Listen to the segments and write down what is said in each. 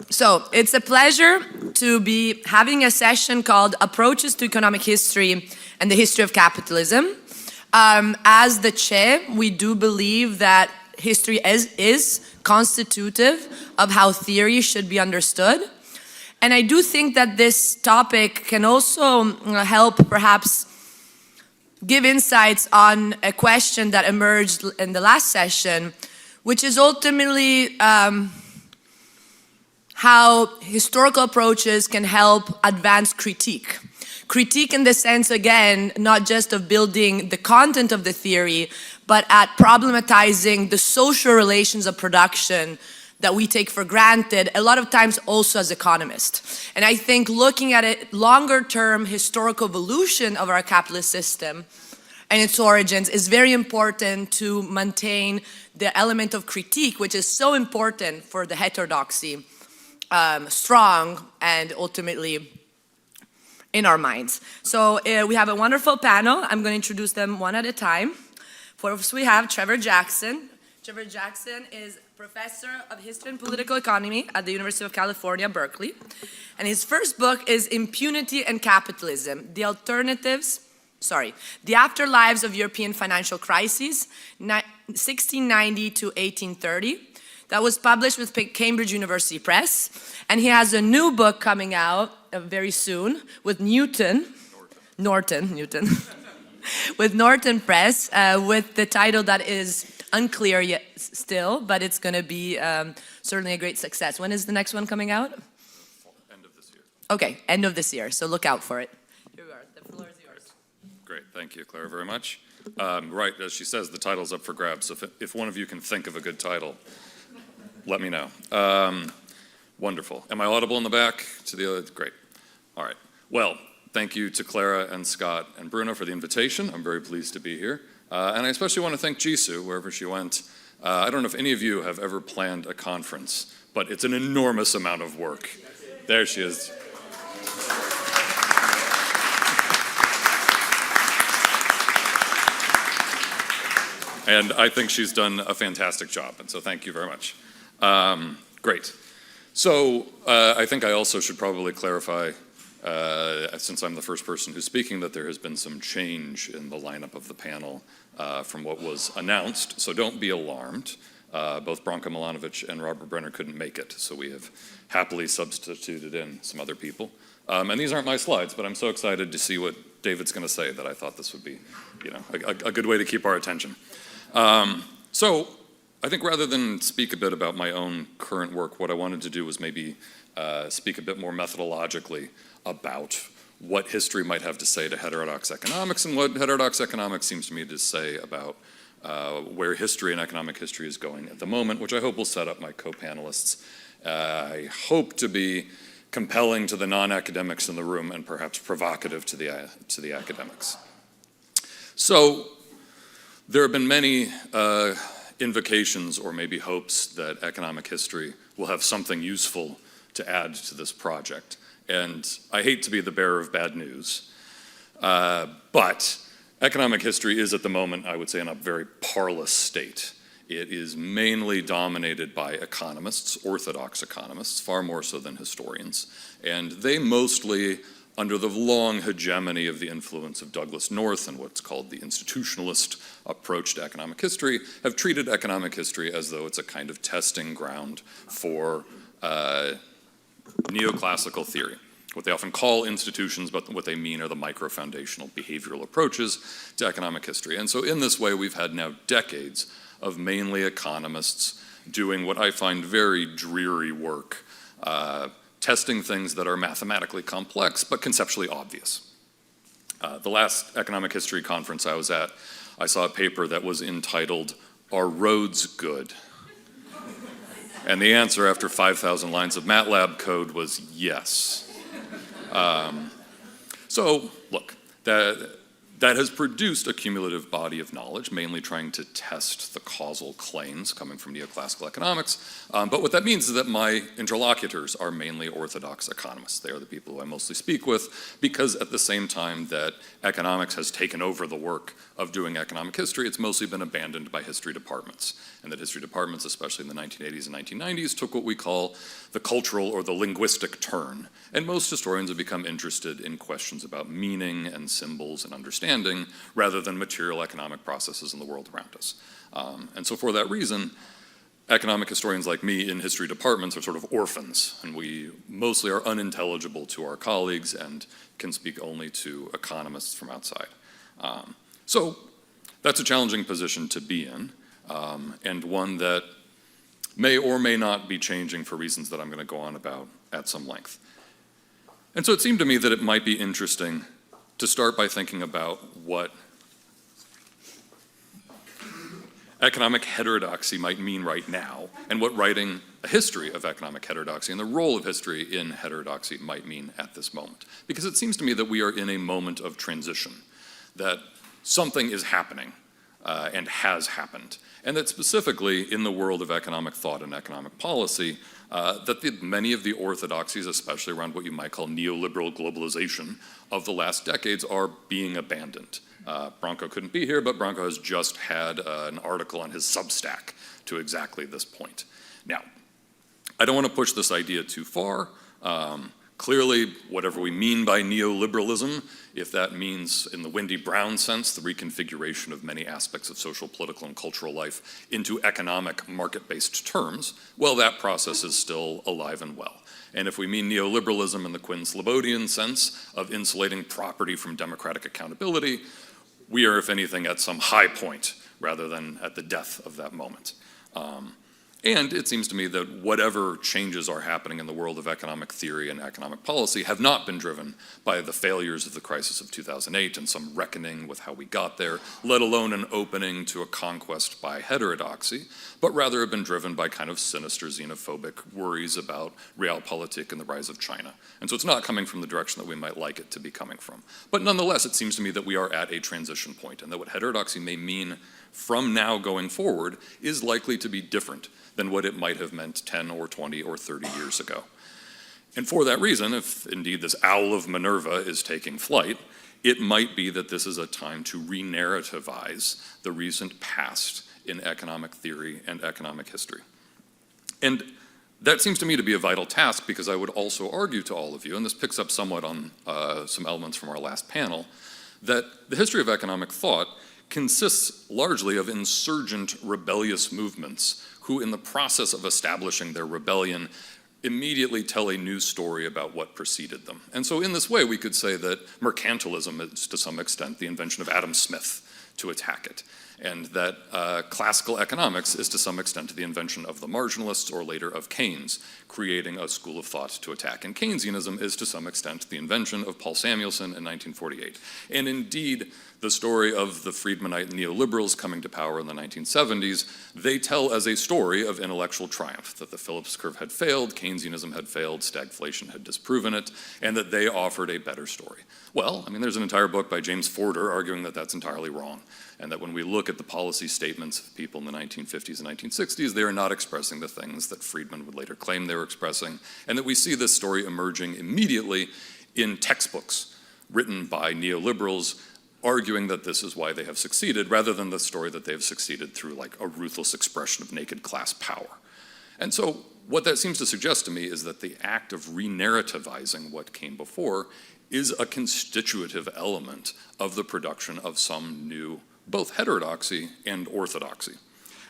So it's a pleasure to be having a session called Approaches to Economic History and the History of Capitalism. As the chair, we do believe that history is constitutive of how theory should be understood. And I do think that this topic can also help perhaps give insights on a question that emerged in the last session, which is ultimately how historical approaches can help advance critique. Critique in the sense, again, not just of building the content of the theory, but at problematizing the social relations of production that we take for granted, a lot of times also as economists. And I think looking at a longer term historical evolution of our capitalist system and its origins is very important to maintain the element of critique, which is so important for the heterodoxy, strong and ultimately in our minds. So we have a wonderful panel. I'm going to introduce them one at a time. First we have Trevor Jackson. Trevor Jackson is professor of history and political economy at the University of California, Berkeley. And his first book is Impunity and Capitalism, the Afterlives of European Financial Crises, 1690 to 1830. That was published with Cambridge University Press. And he has a new book coming out very soon with Norton, with Norton Press, with the title that is unclear yet still, but it's going to be certainly a great success. When is the next one coming out? End of this year. Okay, end of this year, so look out for it. Here we are, the floor is yours. Great, thank you, Clara, very much. Right, as she says, the title's up for grabs, so if one of you can think of a good title, let me know. Wonderful. Am I audible in the back to the other? Great. All right. Well, thank you to Clara and Scott and Bruno for the invitation. I'm very pleased to be here. And I especially want to thank Jisoo, wherever she went. I don't know if any of you have ever planned a conference, but it's an enormous amount of work. There she is. And I think she's done a fantastic job, and so thank you very much. Great. So I think I also should probably clarify, since I'm the first person who's speaking, that there has been some change in the lineup of the panel from what was announced, so don't be alarmed. Both Branko Milanovic and Robert Brenner couldn't make it, so we have happily substituted in some other people. And these aren't my slides, but I'm so excited to see what David's going to say that I thought this would be, a good way to keep our attention. So I think rather than speak a bit about my own current work, what I wanted to do was maybe speak a bit more methodologically about what history might have to say to heterodox economics and what heterodox economics seems to me to say about where history and economic history is going at the moment, which I hope will set up my co-panelists. I hope to be compelling to the non-academics in the room and perhaps provocative to the academics. So there have been many invocations or maybe hopes that economic history will have something useful to add to this project. And I hate to be the bearer of bad news, but economic history is at the moment, I would say, in a very parlous state. It is mainly dominated by economists, orthodox economists, far more so than historians. And they mostly, under the long hegemony of the influence of Douglass North and what's called the institutionalist approach to economic history, have treated economic history as though it's a kind of testing ground for neoclassical theory. What they often call institutions, but what they mean are the micro-foundational behavioral approaches to economic history. And so in this way, we've had now decades of mainly economists doing what I find very dreary work, testing things that are mathematically complex but conceptually obvious. The last economic history conference I was at, I saw a paper that was entitled, "Are Roads Good?" And the answer after 5,000 lines of MATLAB code was yes. So look, that has produced a cumulative body of knowledge, mainly trying to test the causal claims coming from neoclassical economics. But what that means is that my interlocutors are mainly orthodox economists. They are the people who I mostly speak with, because at the same time that economics has taken over the work of doing economic history, it's mostly been abandoned by history departments. And that history departments, especially in the 1980s and 1990s, took what we call the cultural or the linguistic turn, and most historians have become interested in questions about meaning and symbols and understanding rather than material economic processes in the world around us. And so for that reason, economic historians like me in history departments are sort of orphans, and we mostly are unintelligible to our colleagues and can speak only to economists from outside. So that's a challenging position to be in, and one that may or may not be changing for reasons that I'm going to go on about at some length. And so it seemed to me that it might be interesting to start by thinking about what economic heterodoxy might mean right now, and what writing a history of economic heterodoxy and the role of history in heterodoxy might mean at this moment. Because it seems to me that we are in a moment of transition, that something is happening and has happened, and that specifically in the world of economic thought and economic policy, that many of the orthodoxies, especially around what you might call neoliberal globalization of the last decades, are being abandoned. Branko couldn't be here, but Branko has just had an article on his Substack to exactly this point. Now, I don't want to push this idea too far. Clearly, whatever we mean by neoliberalism, if that means, in the Wendy Brown sense, the reconfiguration of many aspects of social, political, and cultural life into economic, market-based terms, well, that process is still alive and well. And if we mean neoliberalism in the Quinn Slobodian sense of insulating property from democratic accountability, we are, if anything, at some high point rather than at the death of that moment. And it seems to me that whatever changes are happening in the world of economic theory and economic policy have not been driven by the failures of the crisis of 2008 and some reckoning with how we got there, let alone an opening to a conquest by heterodoxy, but rather have been driven by kind of sinister xenophobic worries about realpolitik and the rise of China. And so it's not coming from the direction that we might like it to be coming from. But nonetheless, it seems to me that we are at a transition point, and that what heterodoxy may mean from now going forward is likely to be different than what it might have meant 10 or 20 or 30 years ago. And for that reason, if indeed this owl of Minerva is taking flight, it might be that this is a time to re-narrativize the recent past in economic theory and economic history. And that seems to me to be a vital task, because I would also argue to all of you, and this picks up somewhat on some elements from our last panel, that the history of economic thought consists largely of insurgent, rebellious movements who, in the process of establishing their rebellion, immediately tell a new story about what preceded them. And so in this way, we could say that mercantilism is, to some extent, the invention of Adam Smith to attack it, and that classical economics is, to some extent, the invention of the marginalists, or later of Keynes, creating a school of thought to attack. And Keynesianism is, to some extent, the invention of Paul Samuelson in 1948. And indeed, the story of the Friedmanite neoliberals coming to power in the 1970s, they tell as a story of intellectual triumph, that the Phillips curve had failed, Keynesianism had failed, stagflation had disproven it, and that they offered a better story. Well, I mean, there's an entire book by James Forder arguing that that's entirely wrong, and that when we look at the policy statements of people in the 1950s and 1960s, they are not expressing the things that Friedman would later claim they were expressing, and that we see this story emerging immediately in textbooks written by neoliberals arguing that this is why they have succeeded, rather than the story that they have succeeded through like a ruthless expression of naked class power. And so what that seems to suggest to me is that the act of re-narrativizing what came before is a constitutive element of the production of some new, both heterodoxy and orthodoxy.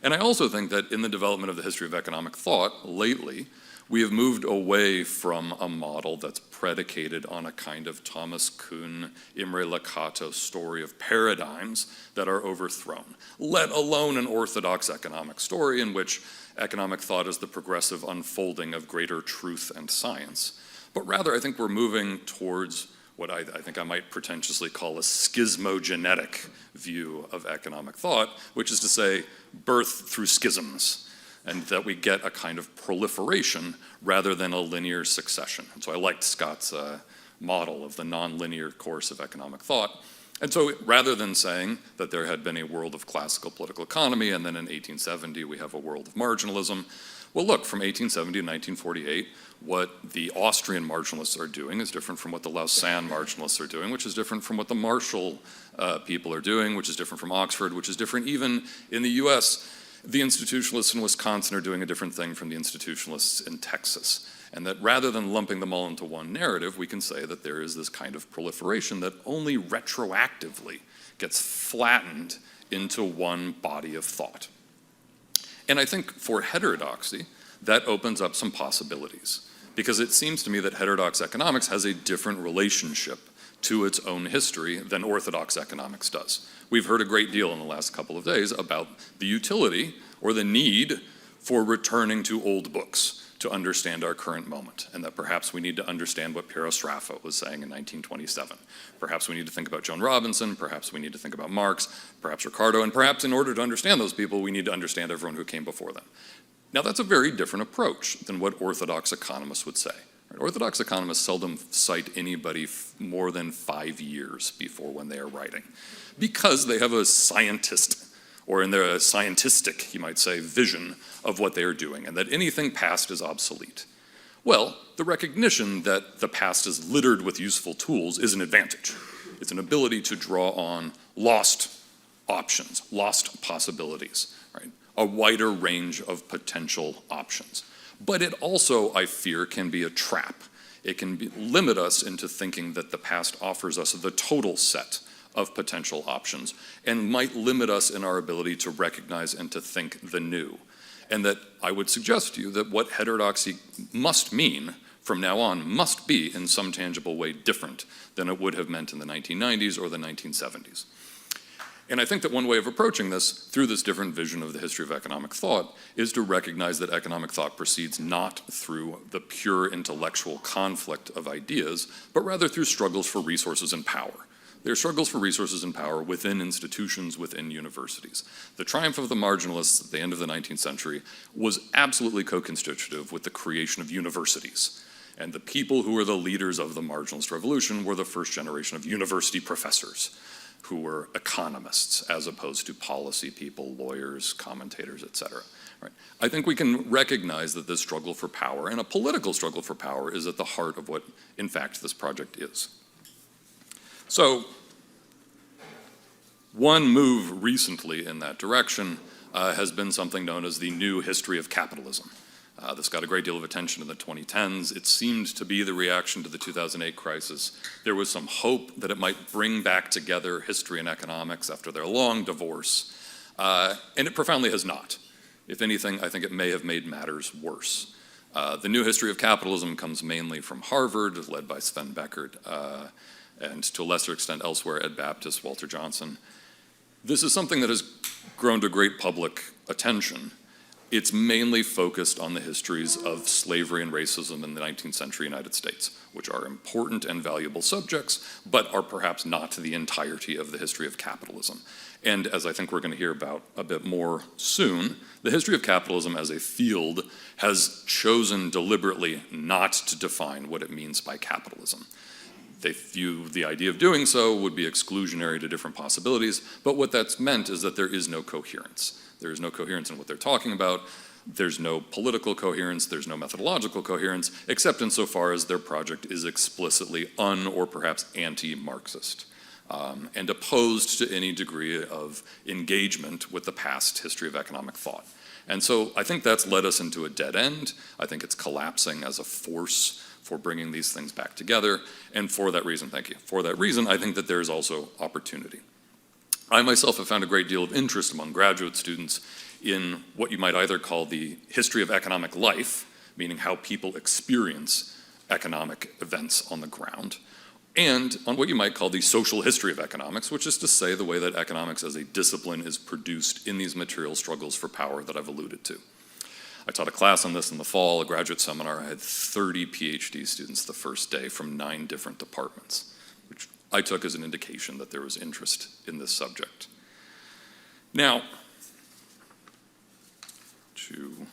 And I also think that in the development of the history of economic thought lately, we have moved away from a model that's predicated on a kind of Thomas Kuhn, Imre Lakatos story of paradigms that are overthrown, let alone an orthodox economic story in which economic thought is the progressive unfolding of greater truth and science. But rather, I think we're moving towards what I think I might pretentiously call a schismogenetic view of economic thought, which is to say, birth through schisms, and that we get a kind of proliferation rather than a linear succession. And so I liked Scott's model of the nonlinear course of economic thought. And so rather than saying that there had been a world of classical political economy and then in 1870 we have a world of marginalism, well, look, from 1870 to 1948, what the Austrian marginalists are doing is different from what the Lausanne marginalists are doing, which is different from what the Marshall people are doing, which is different from Oxford, which is different even in the US. the institutionalists in Wisconsin are doing a different thing from the institutionalists in Texas. And that rather than lumping them all into one narrative, we can say that there is this kind of proliferation that only retroactively gets flattened into one body of thought. And I think for heterodoxy, that opens up some possibilities. Because it seems to me that heterodox economics has a different relationship to its own history than orthodox economics does. We've heard a great deal in the last couple of days about the utility or the need for returning to old books to understand our current moment, and that perhaps we need to understand what Piero Sraffa was saying in 1927. Perhaps we need to think about Joan Robinson, perhaps we need to think about Marx, perhaps Ricardo, and perhaps in order to understand those people, we need to understand everyone who came before them. Now that's a very different approach than what orthodox economists would say. Orthodox economists seldom cite anybody more than 5 years before when they are writing, because they have a scientist, or in their scientistic, you might say, vision of what they are doing, and that anything past is obsolete. Well, the recognition that the past is littered with useful tools is an advantage. It's an ability to draw on lost options, lost possibilities, right? A wider range of potential options. But it also, I fear, can be a trap. It can limit us into thinking that the past offers us the total set of potential options and might limit us in our ability to recognize and to think the new. And that I would suggest to you that what heterodoxy must mean from now on must be in some tangible way different than it would have meant in the 1990s or the 1970s. And I think that one way of approaching this, through this different vision of the history of economic thought, is to recognize that economic thought proceeds not through the pure intellectual conflict of ideas, but rather through struggles for resources and power. There are struggles for resources and power within institutions, within universities. The triumph of the marginalists at the end of the 19th century was absolutely co-constitutive with the creation of universities. And the people who were the leaders of the marginalist revolution were the first generation of university professors, who were economists as opposed to policy people, lawyers, commentators, etc. Right. I think we can recognize that this struggle for power, and a political struggle for power, is at the heart of what, in fact, this project is. So, one move recently in that direction has been something known as the new history of capitalism. This got a great deal of attention in the 2010s. It seemed to be the reaction to the 2008 crisis. There was some hope that it might bring back together history and economics after their long divorce, and it profoundly has not. If anything, I think it may have made matters worse. The new history of capitalism comes mainly from Harvard, led by Sven Beckert, and to a lesser extent elsewhere, Ed Baptist, Walter Johnson. This is something that has grown to great public attention. It's mainly focused on the histories of slavery and racism in the 19th century United States, which are important and valuable subjects, but are perhaps not the entirety of the history of capitalism. And as I think we're going to hear about a bit more soon, the history of capitalism as a field has chosen deliberately not to define what it means by capitalism. They view the idea of doing so would be exclusionary to different possibilities, but what that's meant is that there is no coherence. There is no coherence in what they're talking about. There's no political coherence. There's no methodological coherence, except insofar as their project is explicitly or perhaps anti-Marxist, and opposed to any degree of engagement with the past history of economic thought. And so I think that's led us into a dead end. I think it's collapsing as a force for bringing these things back together. And for that reason, thank you, for that reason, I think that there is also opportunity. I myself have found a great deal of interest among graduate students in what you might either call the history of economic life, meaning how people experience economic events on the ground, and on what you might call the social history of economics, which is to say the way that economics as a discipline is produced in these material struggles for power that I've alluded to. I taught a class on this in the fall, a graduate seminar. I had 30 PhD students the first day from 9 different departments, which I took as an indication that there was interest in this subject. Now, to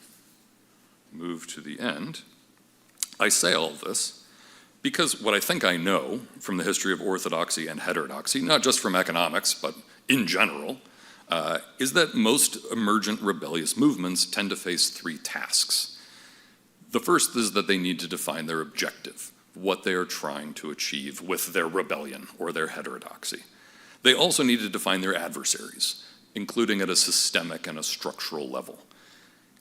move to the end, I say all of this because what I think I know from the history of orthodoxy and heterodoxy, not just from economics, but in general, is that most emergent rebellious movements tend to face 3 tasks. The first is that they need to define their objective, what they are trying to achieve with their rebellion or their heterodoxy. They also need to define their adversaries, including at a systemic and a structural level.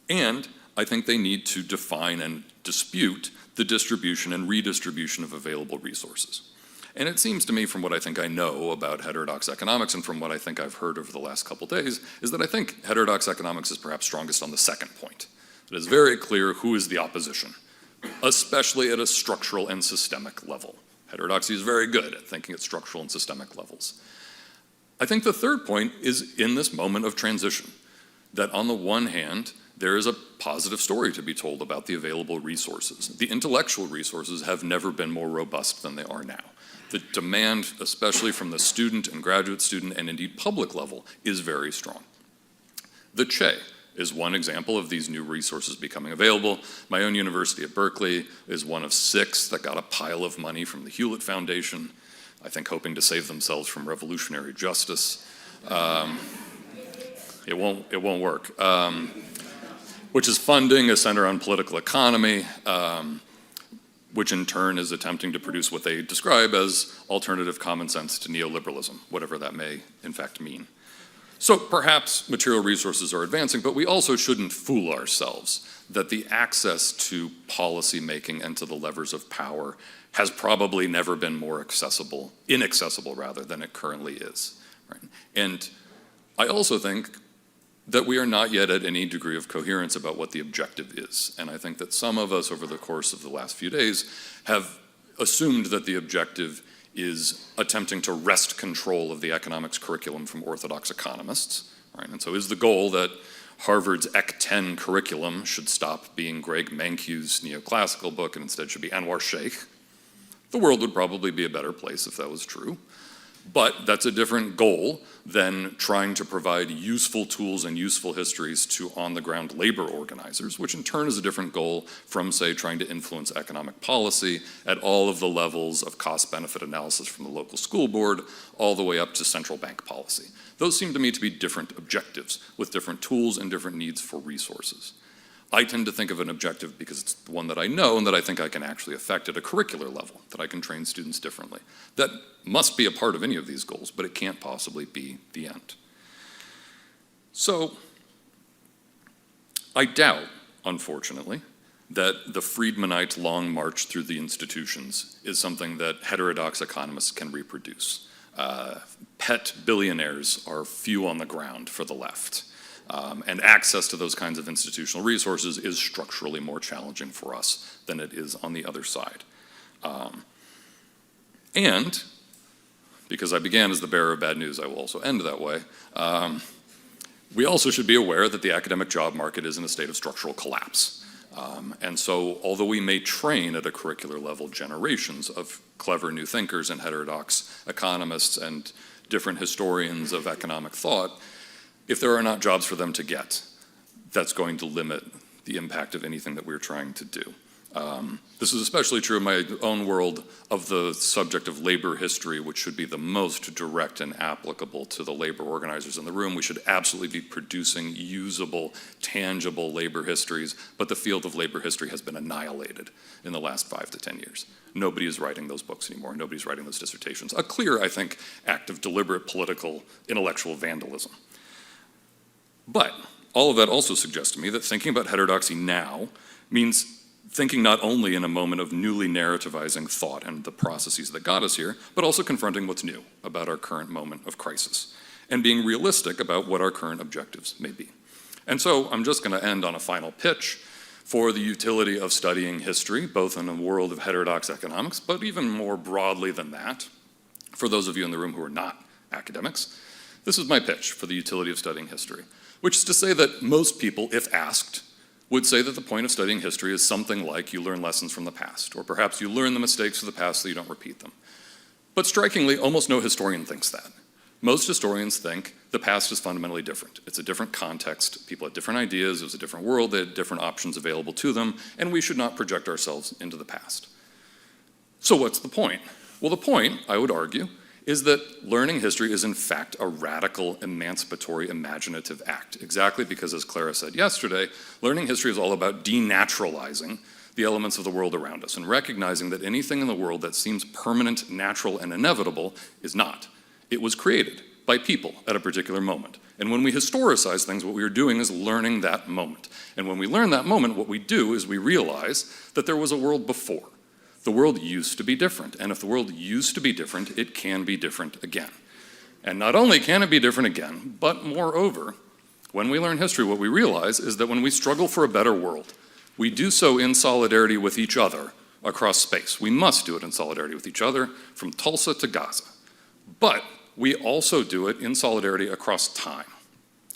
And I think they need to define and dispute the distribution and redistribution of available resources. And it seems to me, from what I think I know about heterodox economics and from what I think I've heard over the last couple days, is that I think heterodox economics is perhaps strongest on the second point. It is very clear who is the opposition, especially at a structural and systemic level. Heterodoxy is very good at thinking at structural and systemic levels. I think the third point is in this moment of transition, that on the one hand, there is a positive story to be told about the available resources. The intellectual resources have never been more robust than they are now. The demand, especially from the student and graduate student and indeed public level, is very strong. The Che is one example of these new resources becoming available. My own university at Berkeley is one of 6 that got a pile of money from the Hewlett Foundation, I think hoping to save themselves from revolutionary justice. It won't work. Which is funding a center on political economy, which in turn is attempting to produce what they describe as alternative common sense to neoliberalism, whatever that may in fact mean. So perhaps material resources are advancing, but we also shouldn't fool ourselves that the access to policy making and to the levers of power has probably never been more inaccessible rather than it currently is. Right? And I also think that we are not yet at any degree of coherence about what the objective is. And I think that some of us over the course of the last few days have assumed that the objective is attempting to wrest control of the economics curriculum from orthodox economists. Right? And so is the goal that Harvard's Ec 10 curriculum should stop being Greg Mankiw's neoclassical book and instead should be Anwar Sheikh? The world would probably be a better place if that was true. But that's a different goal than trying to provide useful tools and useful histories to on-the-ground labor organizers, which in turn is a different goal from, say, trying to influence economic policy at all of the levels of cost-benefit analysis from the local school board all the way up to central bank policy. Those seem to me to be different objectives with different tools and different needs for resources. I tend to think of an objective because it's the one that I know and that I think I can actually affect at a curricular level, that I can train students differently. That must be a part of any of these goals, but it can't possibly be the end. So, I doubt, unfortunately, that the Friedmanite long march through the institutions is something that heterodox economists can reproduce. Pet billionaires are few on the ground for the left. And access to those kinds of institutional resources is structurally more challenging for us than it is on the other side. And, because I began as the bearer of bad news, I will also end that way, we also should be aware that the academic job market is in a state of structural collapse. And so, although we may train at a curricular level generations of clever new thinkers and heterodox economists and different historians of economic thought, if there are not jobs for them to get, that's going to limit the impact of anything that we're trying to do. This is especially true in my own world of the subject of labor history, which should be the most direct and applicable to the labor organizers in the room. We should absolutely be producing usable, tangible labor histories, but the field of labor history has been annihilated in the last 5 to 10 years. Nobody is writing those books anymore. Nobody's writing those dissertations. A clear, I think, act of deliberate political, intellectual vandalism. But all of that also suggests to me that thinking about heterodoxy now means thinking not only in a moment of newly narrativizing thought and the processes that got us here, but also confronting what's new about our current moment of crisis and being realistic about what our current objectives may be. And so I'm just going to end on a final pitch for the utility of studying history, both in a world of heterodox economics, but even more broadly than that, for those of you in the room who are not academics. This is my pitch for the utility of studying history, which is to say that most people, if asked, would say that the point of studying history is something like you learn lessons from the past, or perhaps you learn the mistakes of the past so you don't repeat them. But strikingly, almost no historian thinks that. Most historians think the past is fundamentally different. It's a different context, people had different ideas, it was a different world, they had different options available to them, and we should not project ourselves into the past. So what's the point? Well, the point, I would argue, is that learning history is in fact a radical, emancipatory, imaginative act. Exactly because, as Clara said yesterday, learning history is all about denaturalizing the elements of the world around us and recognizing that anything in the world that seems permanent, natural, and inevitable is not. It was created by people at a particular moment. And when we historicize things, what we are doing is learning that moment. And when we learn that moment, what we do is we realize that there was a world before. The world used to be different. And if the world used to be different, it can be different again. And not only can it be different again, but moreover, when we learn history, what we realize is that when we struggle for a better world, we do so in solidarity with each other across space. We must do it in solidarity with each other from Tulsa to Gaza. But we also do it in solidarity across time.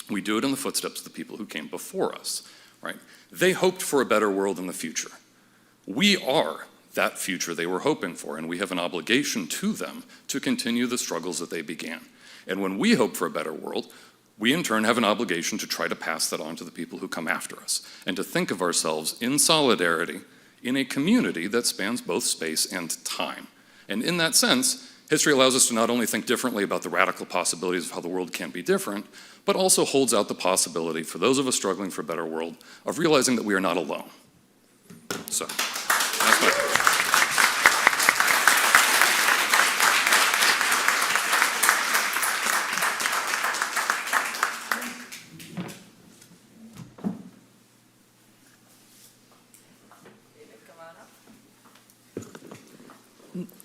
We do it in the footsteps of the people who came before us, right? They hoped for a better world in the future. We are that future they were hoping for, and we have an obligation to them to continue the struggles that they began. And when we hope for a better world, we in turn have an obligation to try to pass that on to the people who come after us, and to think of ourselves in solidarity in a community that spans both space and time. And in that sense, history allows us to not only think differently about the radical possibilities of how the world can be different, but also holds out the possibility for those of us struggling for a better world of realizing that we are not alone. So, that's my point.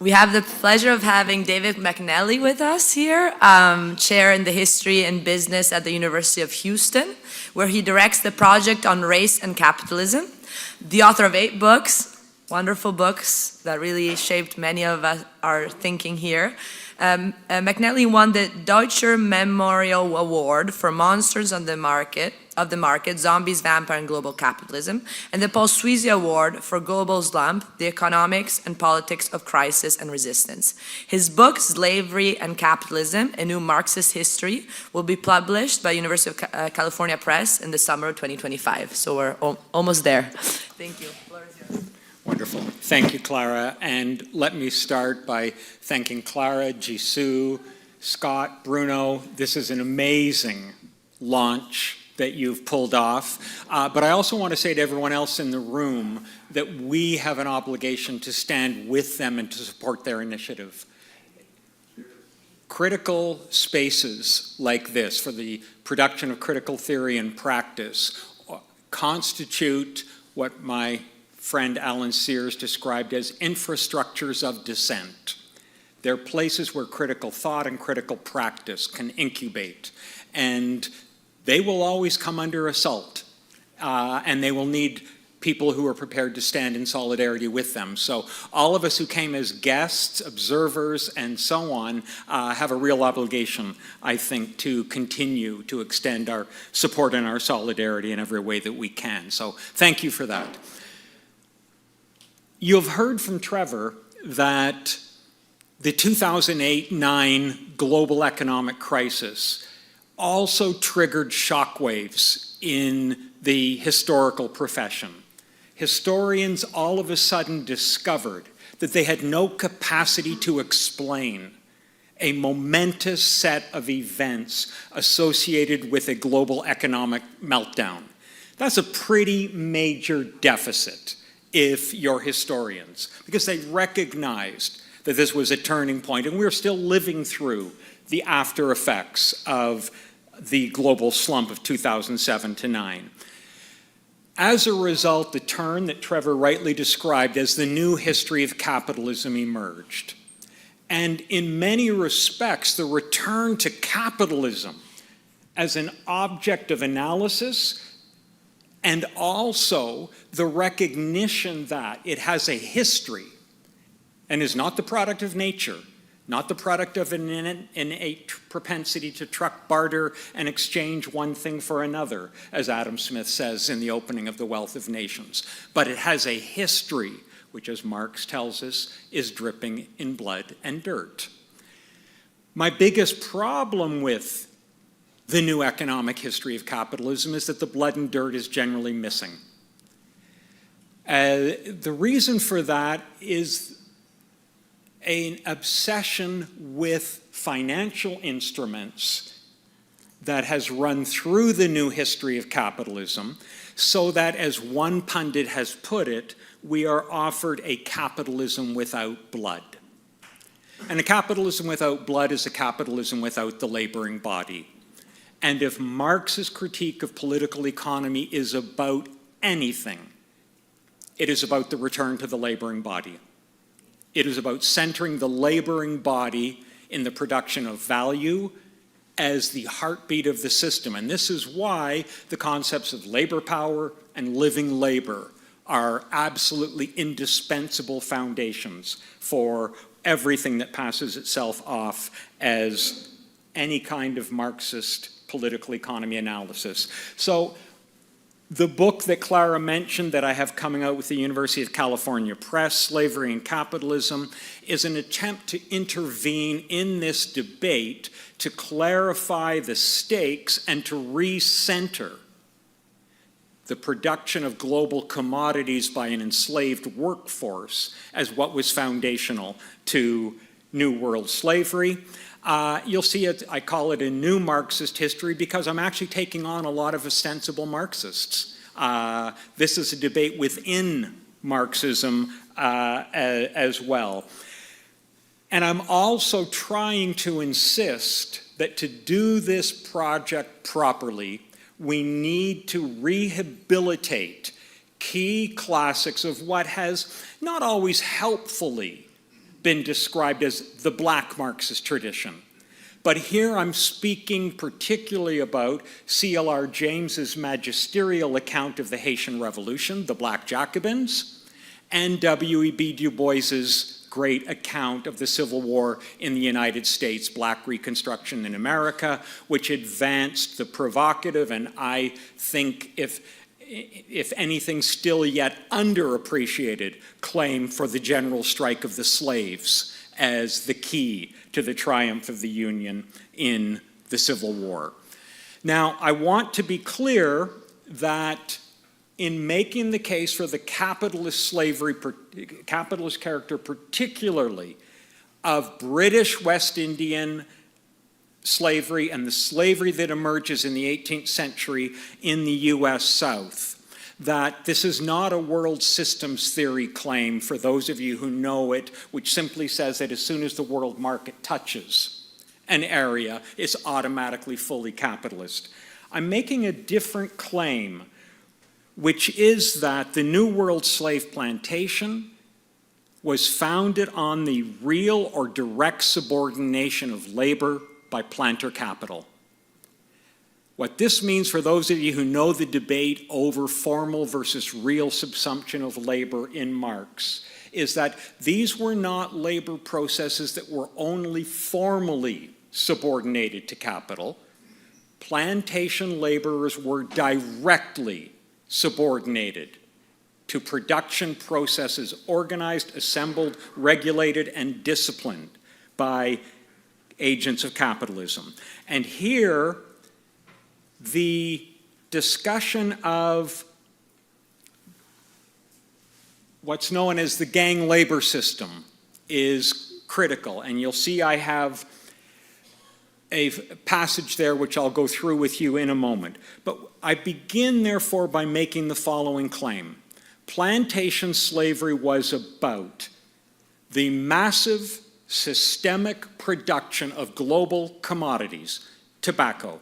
We have the pleasure of having David McNally with us here, chair in the history and business at the University of Houston, where he directs the project on race and capitalism. The author of 8 books, wonderful books that really shaped many of us, our thinking here. McNally won the Deutscher Memorial Award for Monsters on the Market, Zombies, Vampire, and Global Capitalism, and the Paul Sweezy Award for Global Slump, the Economics and Politics of Crisis and Resistance. His book, Slavery and Capitalism, A New Marxist History, will be published by University of California Press in the summer of 2025. So we're almost there. Thank you. Floor is yours. Wonderful. Thank you, Clara. And let me start by thanking Clara, Jisoo, Scott, Bruno. This is an amazing launch that you've pulled off. But I also want to say to everyone else in the room that we have an obligation to stand with them and to support their initiative. Critical spaces like this for the production of critical theory and practice constitute what my friend Alan Sears described as infrastructures of dissent. They're places where critical thought and critical practice can incubate. And they will always come under assault. And they will need people who are prepared to stand in solidarity with them. So all of us who came as guests, observers, and so on, have a real obligation, I think, to continue to extend our support and our solidarity in every way that we can. So thank you for that. You've heard from Trevor that the 2008-9 global economic crisis also triggered shockwaves in the historical profession. Historians all of a sudden discovered that they had no capacity to explain a momentous set of events associated with a global economic meltdown. That's a pretty major deficit if you're historians, because they recognized that this was a turning point, and we're still living through the after effects of the global slump of 2007 to 9. As a result, the turn that Trevor rightly described as the new history of capitalism emerged. And in many respects, the return to capitalism as an object of analysis, and also the recognition that it has a history and is not the product of nature, not the product of an innate propensity to truck, barter, and exchange one thing for another, as Adam Smith says in the opening of The Wealth of Nations. But it has a history, which, as Marx tells us, is dripping in blood and dirt. My biggest problem with the new economic history of capitalism is that the blood and dirt is generally missing. The reason for that is an obsession with financial instruments that has run through the new history of capitalism, so that, as one pundit has put it, we are offered a capitalism without blood. And a capitalism without blood is a capitalism without the laboring body. And if Marx's critique of political economy is about anything, it is about the return to the laboring body. It is about centering the laboring body in the production of value as the heartbeat of the system. And this is why the concepts of labor power and living labor are absolutely indispensable foundations for everything that passes itself off as any kind of Marxist political economy analysis. So the book that Clara mentioned that I have coming out with the University of California Press, Slavery and Capitalism, is an attempt to intervene in this debate to clarify the stakes and to recenter the production of global commodities by an enslaved workforce as what was foundational to New World slavery. You'll see it, I call it a new Marxist history because I'm actually taking on a lot of ostensible Marxists. This is a debate within Marxism as well. And I'm also trying to insist that to do this project properly, we need to rehabilitate key classics of what has not always helpfully been described as the black Marxist tradition. But here I'm speaking particularly about C.L.R. James's magisterial account of the Haitian Revolution, the Black Jacobins, and W.E.B. Du Bois's great account of the Civil War in the United States, Black Reconstruction in America, which advanced the provocative and I think, if anything, still yet underappreciated claim for the general strike of the slaves as the key to the triumph of the Union in the Civil War. Now, I want to be clear that in making the case for the capitalist slavery, capitalist character particularly of British West Indian slavery and the slavery that emerges in the 18th century in the US South, that this is not a world systems theory claim for those of you who know it, which simply says that as soon as the world market touches an area, it's automatically fully capitalist. I'm making a different claim, which is that the New World slave plantation was founded on the real or direct subordination of labor by planter capital. What this means for those of you who know the debate over formal versus real subsumption of labor in Marx is that these were not labor processes that were only formally subordinated to capital. Plantation laborers were directly subordinated to production processes organized, assembled, regulated, and disciplined by agents of capitalism. And here, the discussion of what's known as the gang labor system is critical. And you'll see I have a passage there which I'll go through with you in a moment. But I begin, therefore, by making the following claim. Plantation slavery was about the massive systemic production of global commodities, tobacco,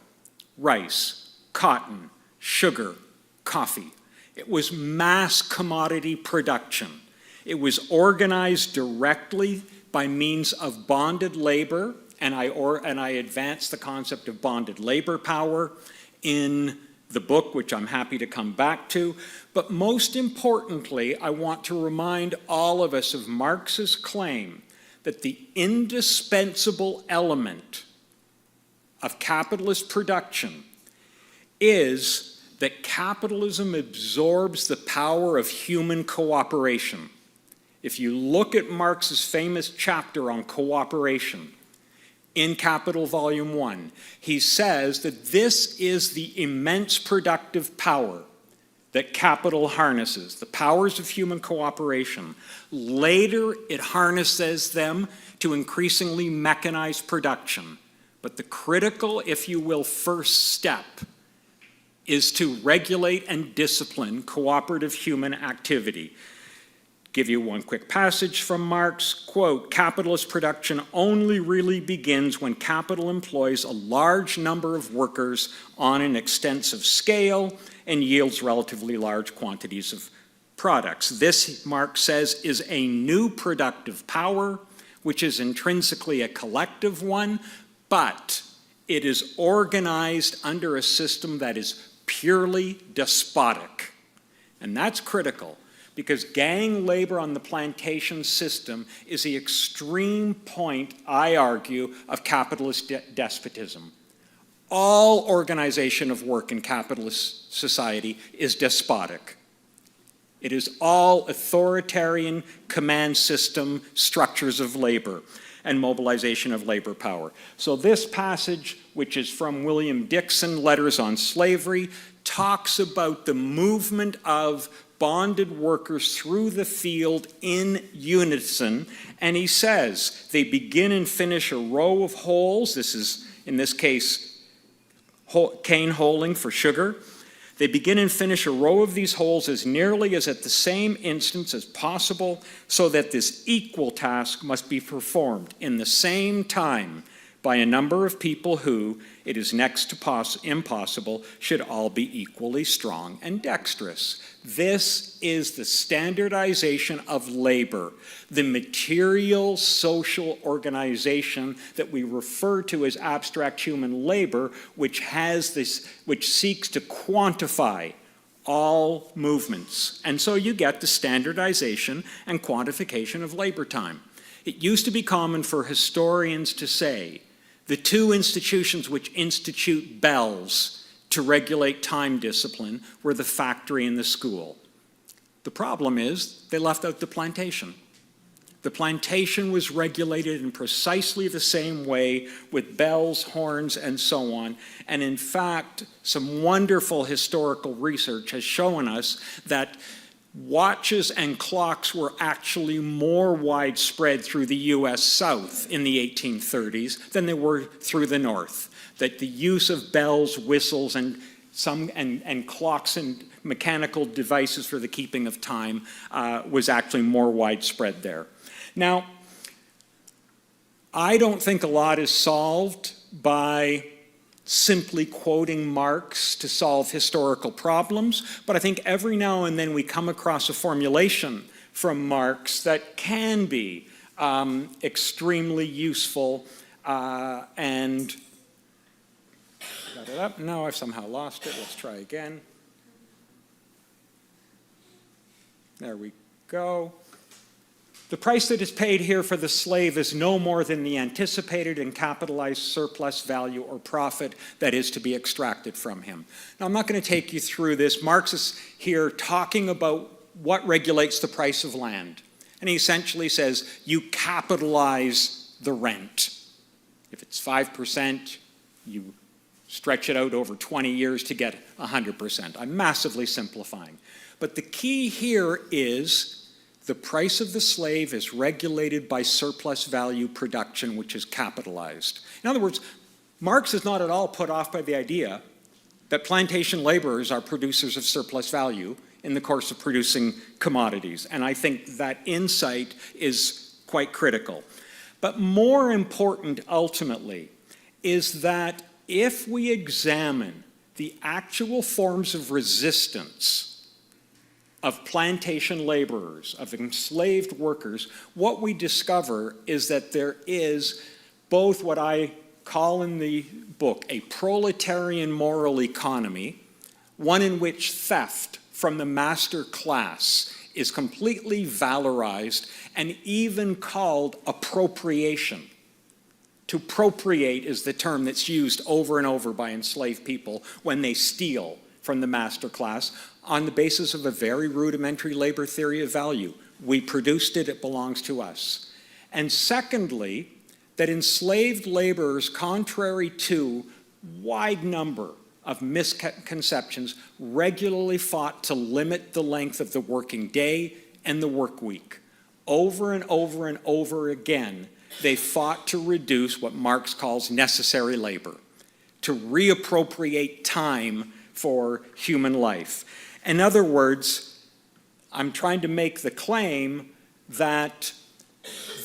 rice, cotton, sugar, coffee. It was mass commodity production. It was organized directly by means of bonded labor, and I advanced the concept of bonded labor power in the book, which I'm happy to come back to. But most importantly, I want to remind all of us of Marx's claim that the indispensable element of capitalist production is that capitalism absorbs the power of human cooperation. If you look at Marx's famous chapter on cooperation in Capital Volume 1, he says that this is the immense productive power that capital harnesses, the powers of human cooperation. Later, it harnesses them to increasingly mechanized production. But the critical, if you will, first step is to regulate and discipline cooperative human activity. Give you one quick passage from Marx, quote, "Capitalist production only really begins when capital employs a large number of workers on an extensive scale and yields relatively large quantities of products. This," Marx says, "is a new productive power, which is intrinsically a collective one, but it is organized under a system that is purely despotic." And that's critical, because gang labor on the plantation system is the extreme point, I argue, of capitalist despotism. All organization of work in capitalist society is despotic. It is all authoritarian command system structures of labor and mobilization of labor power. So this passage, which is from William Dixon, Letters on Slavery, talks about the movement of bonded workers through the field in unison, and he says they begin and finish a row of holes. This is, in this case, cane holing for sugar. They begin and finish a row of these holes as nearly as at the same instance as possible, so that this equal task must be performed in the same time by a number of people who, it is next to impossible, should all be equally strong and dexterous. This is the standardization of labor, the material social organization that we refer to as abstract human labor, which seeks to quantify all movements. And so you get the standardization and quantification of labor time. It used to be common for historians to say, the two institutions which institute bells to regulate time discipline were the factory and the school. The problem is they left out the plantation. The plantation was regulated in precisely the same way, with bells, horns, and so on. And in fact, some wonderful historical research has shown us that watches and clocks were actually more widespread through the US South in the 1830s than they were through the North. That the use of bells, whistles, and clocks and mechanical devices for the keeping of time was actually more widespread there. Now, I don't think a lot is solved by simply quoting Marx to solve historical problems, but I think every now and then we come across a formulation from Marx that can be extremely useful and got it up. No, I've somehow lost it. Let's try again. There we go. The price that is paid here for the slave is no more than the anticipated and capitalized surplus value or profit that is to be extracted from him. Now, I'm not going to take you through this. Marx is here talking about what regulates the price of land. And he essentially says, you capitalize the rent. If it's 5%, you stretch it out over 20 years to get 100%. I'm massively simplifying. But the key here is the price of the slave is regulated by surplus value production, which is capitalized. In other words, Marx is not at all put off by the idea that plantation laborers are producers of surplus value in the course of producing commodities. And I think that insight is quite critical. But more important, ultimately, is that if we examine the actual forms of resistance of plantation laborers, of enslaved workers, what we discover is that there is both what I call in the book a proletarian moral economy, one in which theft from the master class is completely valorized and even called appropriation. To appropriate is the term that's used over and over by enslaved people when they steal from the master class on the basis of a very rudimentary labor theory of value. We produced it, it belongs to us. And secondly, that enslaved laborers, contrary to wide number of misconceptions, regularly fought to limit the length of the working day and the work week. Over and over and over again, they fought to reduce what Marx calls necessary labor, to reappropriate time for human life. In other words, I'm trying to make the claim that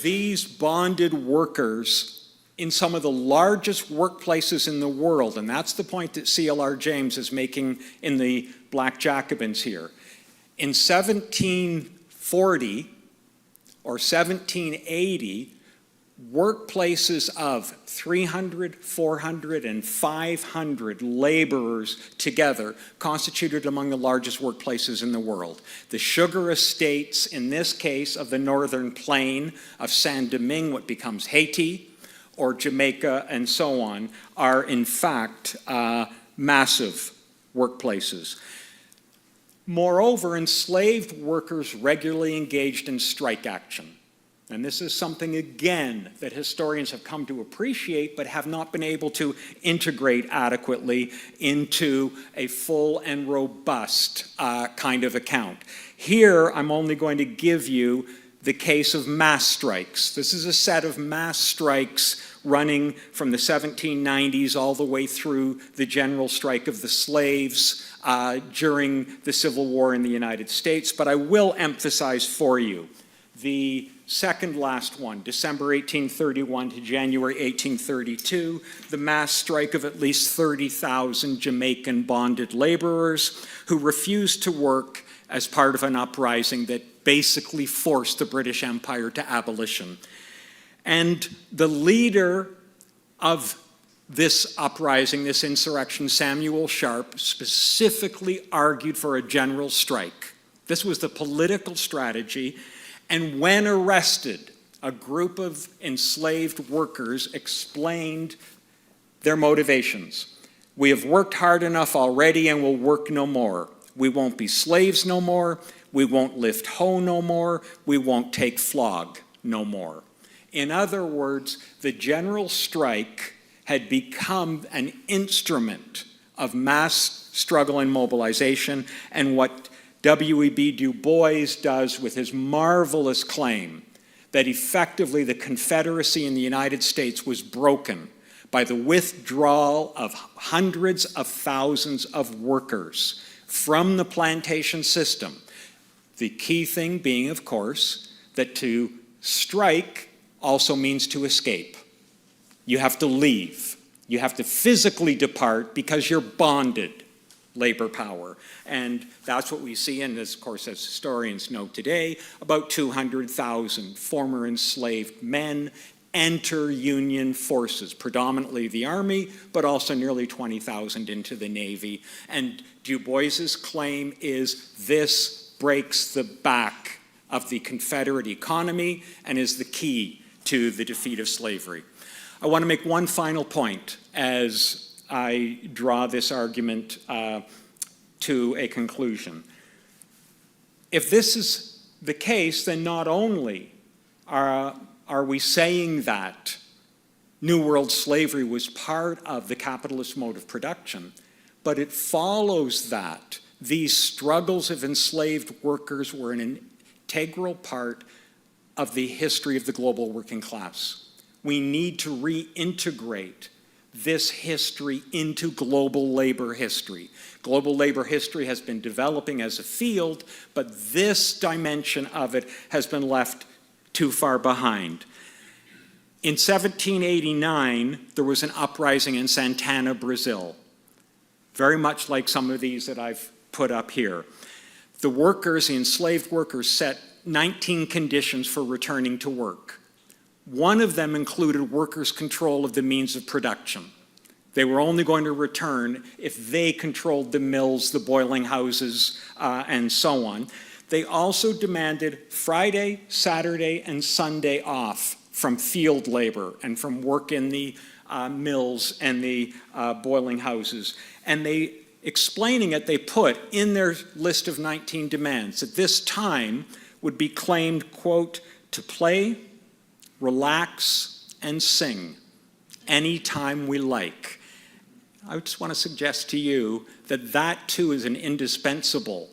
these bonded workers in some of the largest workplaces in the world, and that's the point that C.L.R. James is making in the Black Jacobins here. In 1740 or 1780, workplaces of 300, 400, and 500 laborers together constituted among the largest workplaces in the world. The sugar estates, in this case, of the northern plain of Saint-Domingue, what becomes Haiti, or Jamaica, and so on, are in fact massive workplaces. Moreover, enslaved workers regularly engaged in strike action. And this is something, again, that historians have come to appreciate but have not been able to integrate adequately into a full and robust kind of account. Here, I'm only going to give you the case of mass strikes. This is a set of mass strikes running from the 1790s all the way through the general strike of the slaves during the Civil War in the United States. But I will emphasize for you the second last one, December 1831 to January 1832, the mass strike of at least 30,000 Jamaican bonded laborers who refused to work as part of an uprising that basically forced the British Empire to abolition. And the leader of this uprising, this insurrection, Samuel Sharp, specifically argued for a general strike. This was the political strategy. And when arrested, a group of enslaved workers explained their motivations. We have worked hard enough already and will work no more. We won't be slaves no more. We won't lift hoe no more. We won't take flog no more. In other words, the general strike had become an instrument of mass struggle and mobilization, and what W.E.B. Du Bois does with his marvelous claim that effectively the Confederacy in the United States was broken by the withdrawal of hundreds of thousands of workers from the plantation system. The key thing being, of course, that to strike also means to escape. You have to leave. You have to physically depart because you're bonded. Labor power. And that's what we see, and of course, as historians know today, about 200,000 former enslaved men enter Union forces, predominantly the Army, but also nearly 20,000 into the Navy. And Du Bois's claim is this breaks the back of the Confederate economy and is the key to the defeat of slavery. I want to make one final point as I draw this argument to a conclusion. If this is the case, then not only are we saying that New World slavery was part of the capitalist mode of production, but it follows that these struggles of enslaved workers were an integral part of the history of the global working class. We need to reintegrate this history into global labor history. Global labor history has been developing as a field, but this dimension of it has been left too far behind. In 1789, there was an uprising in Santana, Brazil, very much like some of these that I've put up here. The workers, the enslaved workers, set 19 conditions for returning to work. One of them included workers' control of the means of production. They were only going to return if they controlled the mills, the boiling houses, and so on. They also demanded Friday, Saturday, and Sunday off from field labor and from work in the mills and the boiling houses. And they, explaining it, they put in their list of 19 demands that this time would be claimed, quote, to play, relax, and sing anytime we like. I just want to suggest to you that that too is an indispensable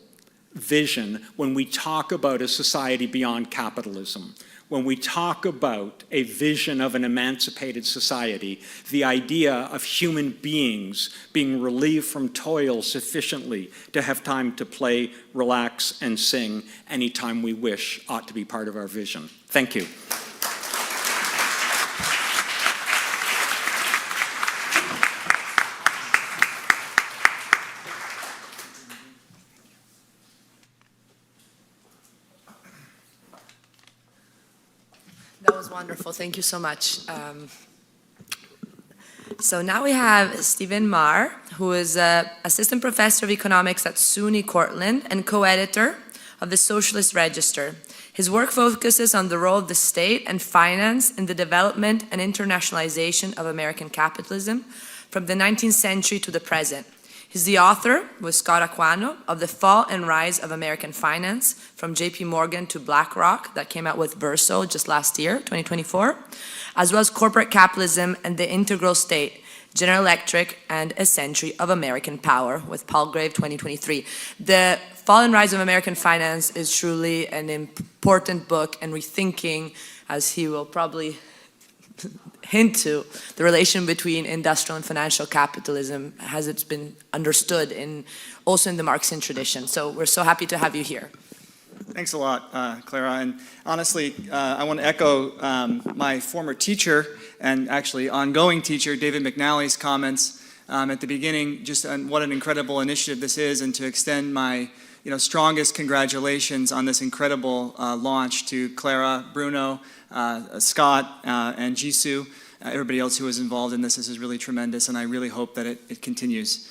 vision when we talk about a society beyond capitalism. When we talk about a vision of an emancipated society, the idea of human beings being relieved from toil sufficiently to have time to play, relax, and sing anytime we wish ought to be part of our vision. Thank you. That was wonderful. Thank you so much. So now we have Stephen Maher, who is an assistant professor of economics at SUNY Cortland and co-editor of the Socialist Register. His work focuses on the role of the state and finance in the development and internationalization of American capitalism from the 19th century to the present. He's the author, with Scott Aquano, of The Fall and Rise of American Finance, from JP Morgan to BlackRock, that came out with Verso just last year, 2024, as well as Corporate Capitalism and the Integral State, General Electric and a Century of American Power, with Palgrave, 2023. The Fall and Rise of American Finance is truly an important book, and rethinking, as he will probably hint to, the relation between industrial and financial capitalism as it's been understood also in the Marxian tradition. So we're so happy to have you here. Thanks a lot, Clara. And honestly, I want to echo my former teacher and actually ongoing teacher, David McNally's comments at the beginning, just on what an incredible initiative this is, and to extend my strongest congratulations on this incredible launch to Clara, Bruno, Scott, and Jisoo, everybody else who was involved in this. This is really tremendous, and I really hope that it continues.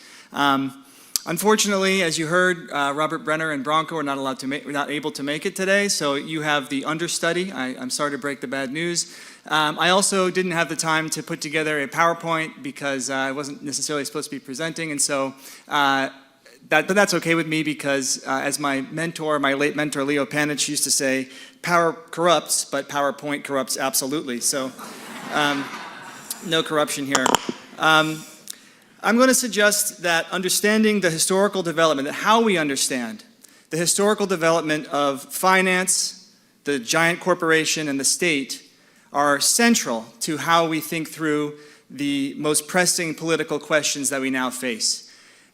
Unfortunately, as you heard, Robert Brenner and Bronco are not able to make it today, so you have the understudy. I'm sorry to break the bad news. I also didn't have the time to put together a PowerPoint because I wasn't necessarily supposed to be presenting, and so but that's okay with me because as my late mentor Leo Panich used to say, power corrupts, but PowerPoint corrupts absolutely. So no corruption here. I'm going to suggest that understanding the historical development, that how we understand the historical development of finance, the giant corporation, and the state are central to how we think through the most pressing political questions that we now face.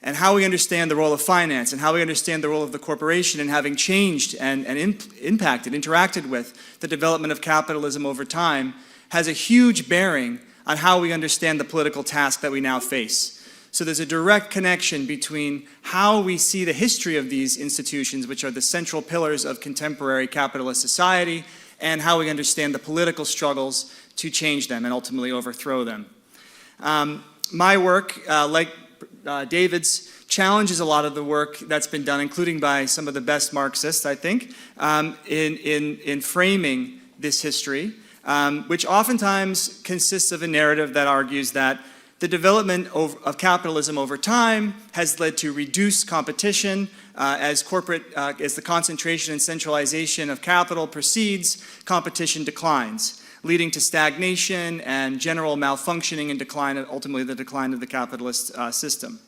And how we understand the role of finance and how we understand the role of the corporation in having changed and impacted, interacted with the development of capitalism over time has a huge bearing on how we understand the political task that we now face. So there's a direct connection between how we see the history of these institutions, which are the central pillars of contemporary capitalist society, and how we understand the political struggles to change them and ultimately overthrow them. My work, like David's, challenges a lot of the work that's been done, including by some of the best Marxists, I think, in framing this history, which oftentimes consists of a narrative that argues that the development of capitalism over time has led to reduced competition as the concentration and centralization of capital proceeds, competition declines, leading to stagnation and general malfunctioning and decline, ultimately the decline of the capitalist system.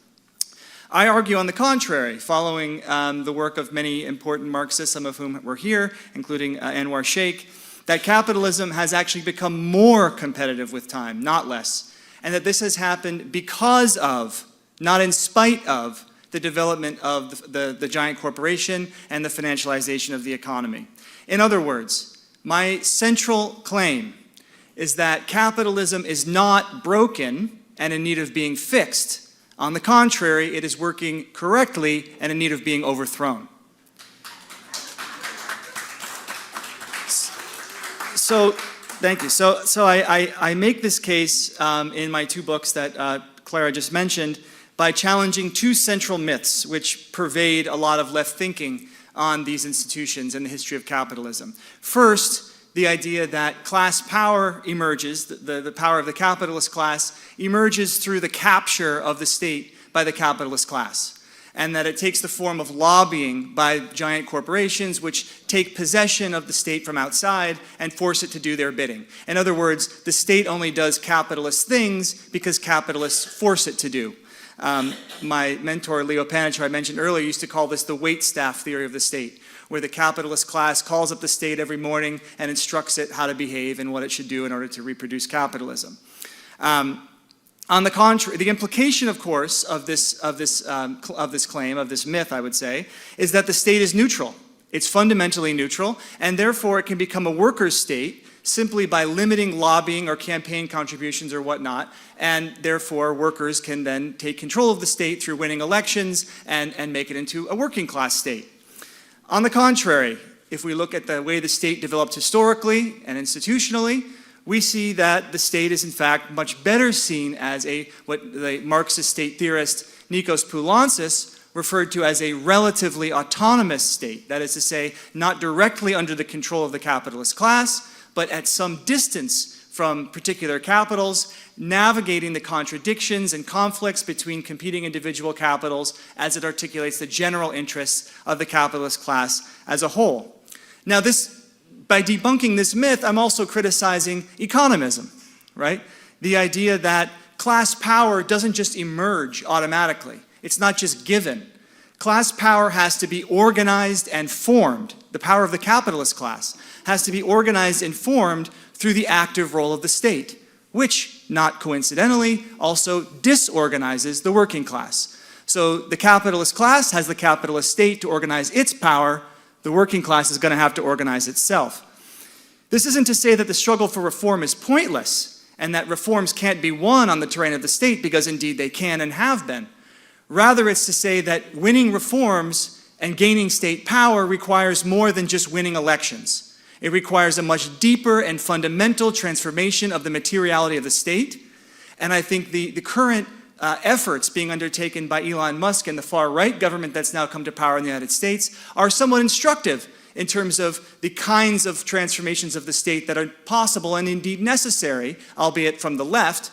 I argue on the contrary, following the work of many important Marxists, some of whom were here, including Anwar Sheikh, that capitalism has actually become more competitive with time, not less, and that this has happened because of, not in spite of, the development of the giant corporation and the financialization of the economy. In other words, my central claim is that capitalism is not broken and in need of being fixed. On the contrary, it is working correctly and in need of being overthrown. So, thank you. So I make this case in my two books that Clara just mentioned by challenging two central myths which pervade a lot of left thinking on these institutions and the history of capitalism. First, the idea that class power emerges, the power of the capitalist class emerges through the capture of the state by the capitalist class, and that it takes the form of lobbying by giant corporations which take possession of the state from outside and force it to do their bidding. In other words, the state only does capitalist things because capitalists force it to do. My mentor, Leo Panich, who I mentioned earlier, used to call this the waitstaff theory of the state, where the capitalist class calls up the state every morning and instructs it how to behave and what it should do in order to reproduce capitalism. On the contrary, the implication, of course, of this claim, of this myth, I would say, is that the state is neutral. It's fundamentally neutral, and therefore it can become a workers' state simply by limiting lobbying or campaign contributions or whatnot, and therefore workers can then take control of the state through winning elections and make it into a working class state. On the contrary, if we look at the way the state developed historically and institutionally, we see that the state is in fact much better seen as what the Marxist state theorist Nikos Poulantzas referred to as a relatively autonomous state. That is to say, not directly under the control of the capitalist class, but at some distance from particular capitals, navigating the contradictions and conflicts between competing individual capitals as it articulates the general interests of the capitalist class as a whole. Now, by debunking this myth, I'm also criticizing economism, right? The idea that class power doesn't just emerge automatically. It's not just given. Class power has to be organized and formed. The power of the capitalist class has to be organized and formed through the active role of the state, which, not coincidentally, also disorganizes the working class. So the capitalist class has the capitalist state to organize its power. The working class is going to have to organize itself. This isn't to say that the struggle for reform is pointless and that reforms can't be won on the terrain of the state, because indeed they can and have been. Rather, it's to say that winning reforms and gaining state power requires more than just winning elections. It requires a much deeper and fundamental transformation of the materiality of the state. And I think the current efforts being undertaken by Elon Musk and the far-right government that's now come to power in the United States are somewhat instructive in terms of the kinds of transformations of the state that are possible and indeed necessary, albeit from the left,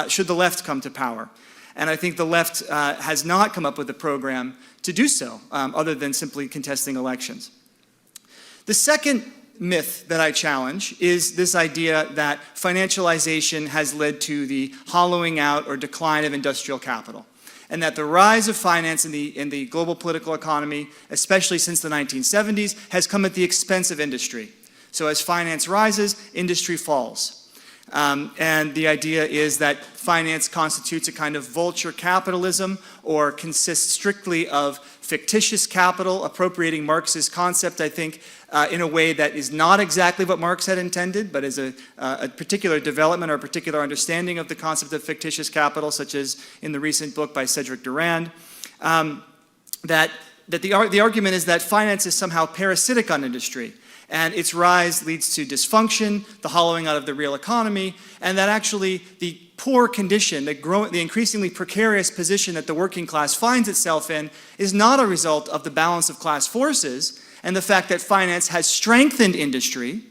should the left come to power. And I think the left has not come up with a program to do so, other than simply contesting elections. The second myth that I challenge is this idea that financialization has led to the hollowing out or decline of industrial capital, and that the rise of finance in the global political economy, especially since the 1970s, has come at the expense of industry. So as finance rises, industry falls. And the idea is that finance constitutes a kind of vulture capitalism, or consists strictly of fictitious capital, appropriating Marx's concept, I think, in a way that is not exactly what Marx had intended, but is a particular development or a particular understanding of the concept of fictitious capital, such as in the recent book by Cedric Durand. That the argument is that finance is somehow parasitic on industry, and its rise leads to dysfunction, the hollowing out of the real economy, and that actually the poor condition, the increasingly precarious position that the working class finds itself in is not a result of the balance of class forces and the fact that finance has strengthened industry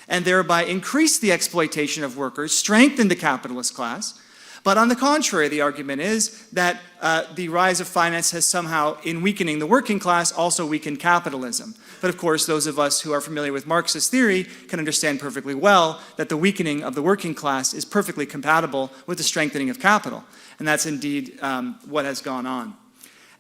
and thereby increased the exploitation of workers, strengthened the capitalist class. But on the contrary, the argument is that the rise of finance has somehow, in weakening the working class, also weakened capitalism. But of course, those of us who are familiar with Marxist theory can understand perfectly well that the weakening of the working class is perfectly compatible with the strengthening of capital. And that's indeed what has gone on.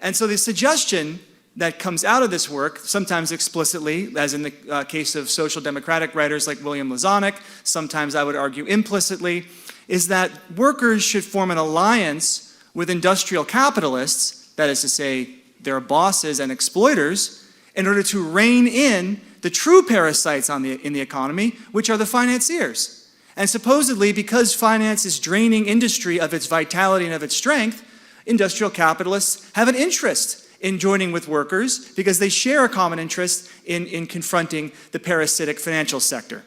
And so the suggestion that comes out of this work, sometimes explicitly, as in the case of social democratic writers like William Lazonick, sometimes I would argue implicitly, is that workers should form an alliance with industrial capitalists, that is to say, their bosses and exploiters, in order to rein in the true parasites in the economy, which are the financiers. And supposedly, because finance is draining industry of its vitality and of its strength, industrial capitalists have an interest in joining with workers because they share a common interest in confronting the parasitic financial sector.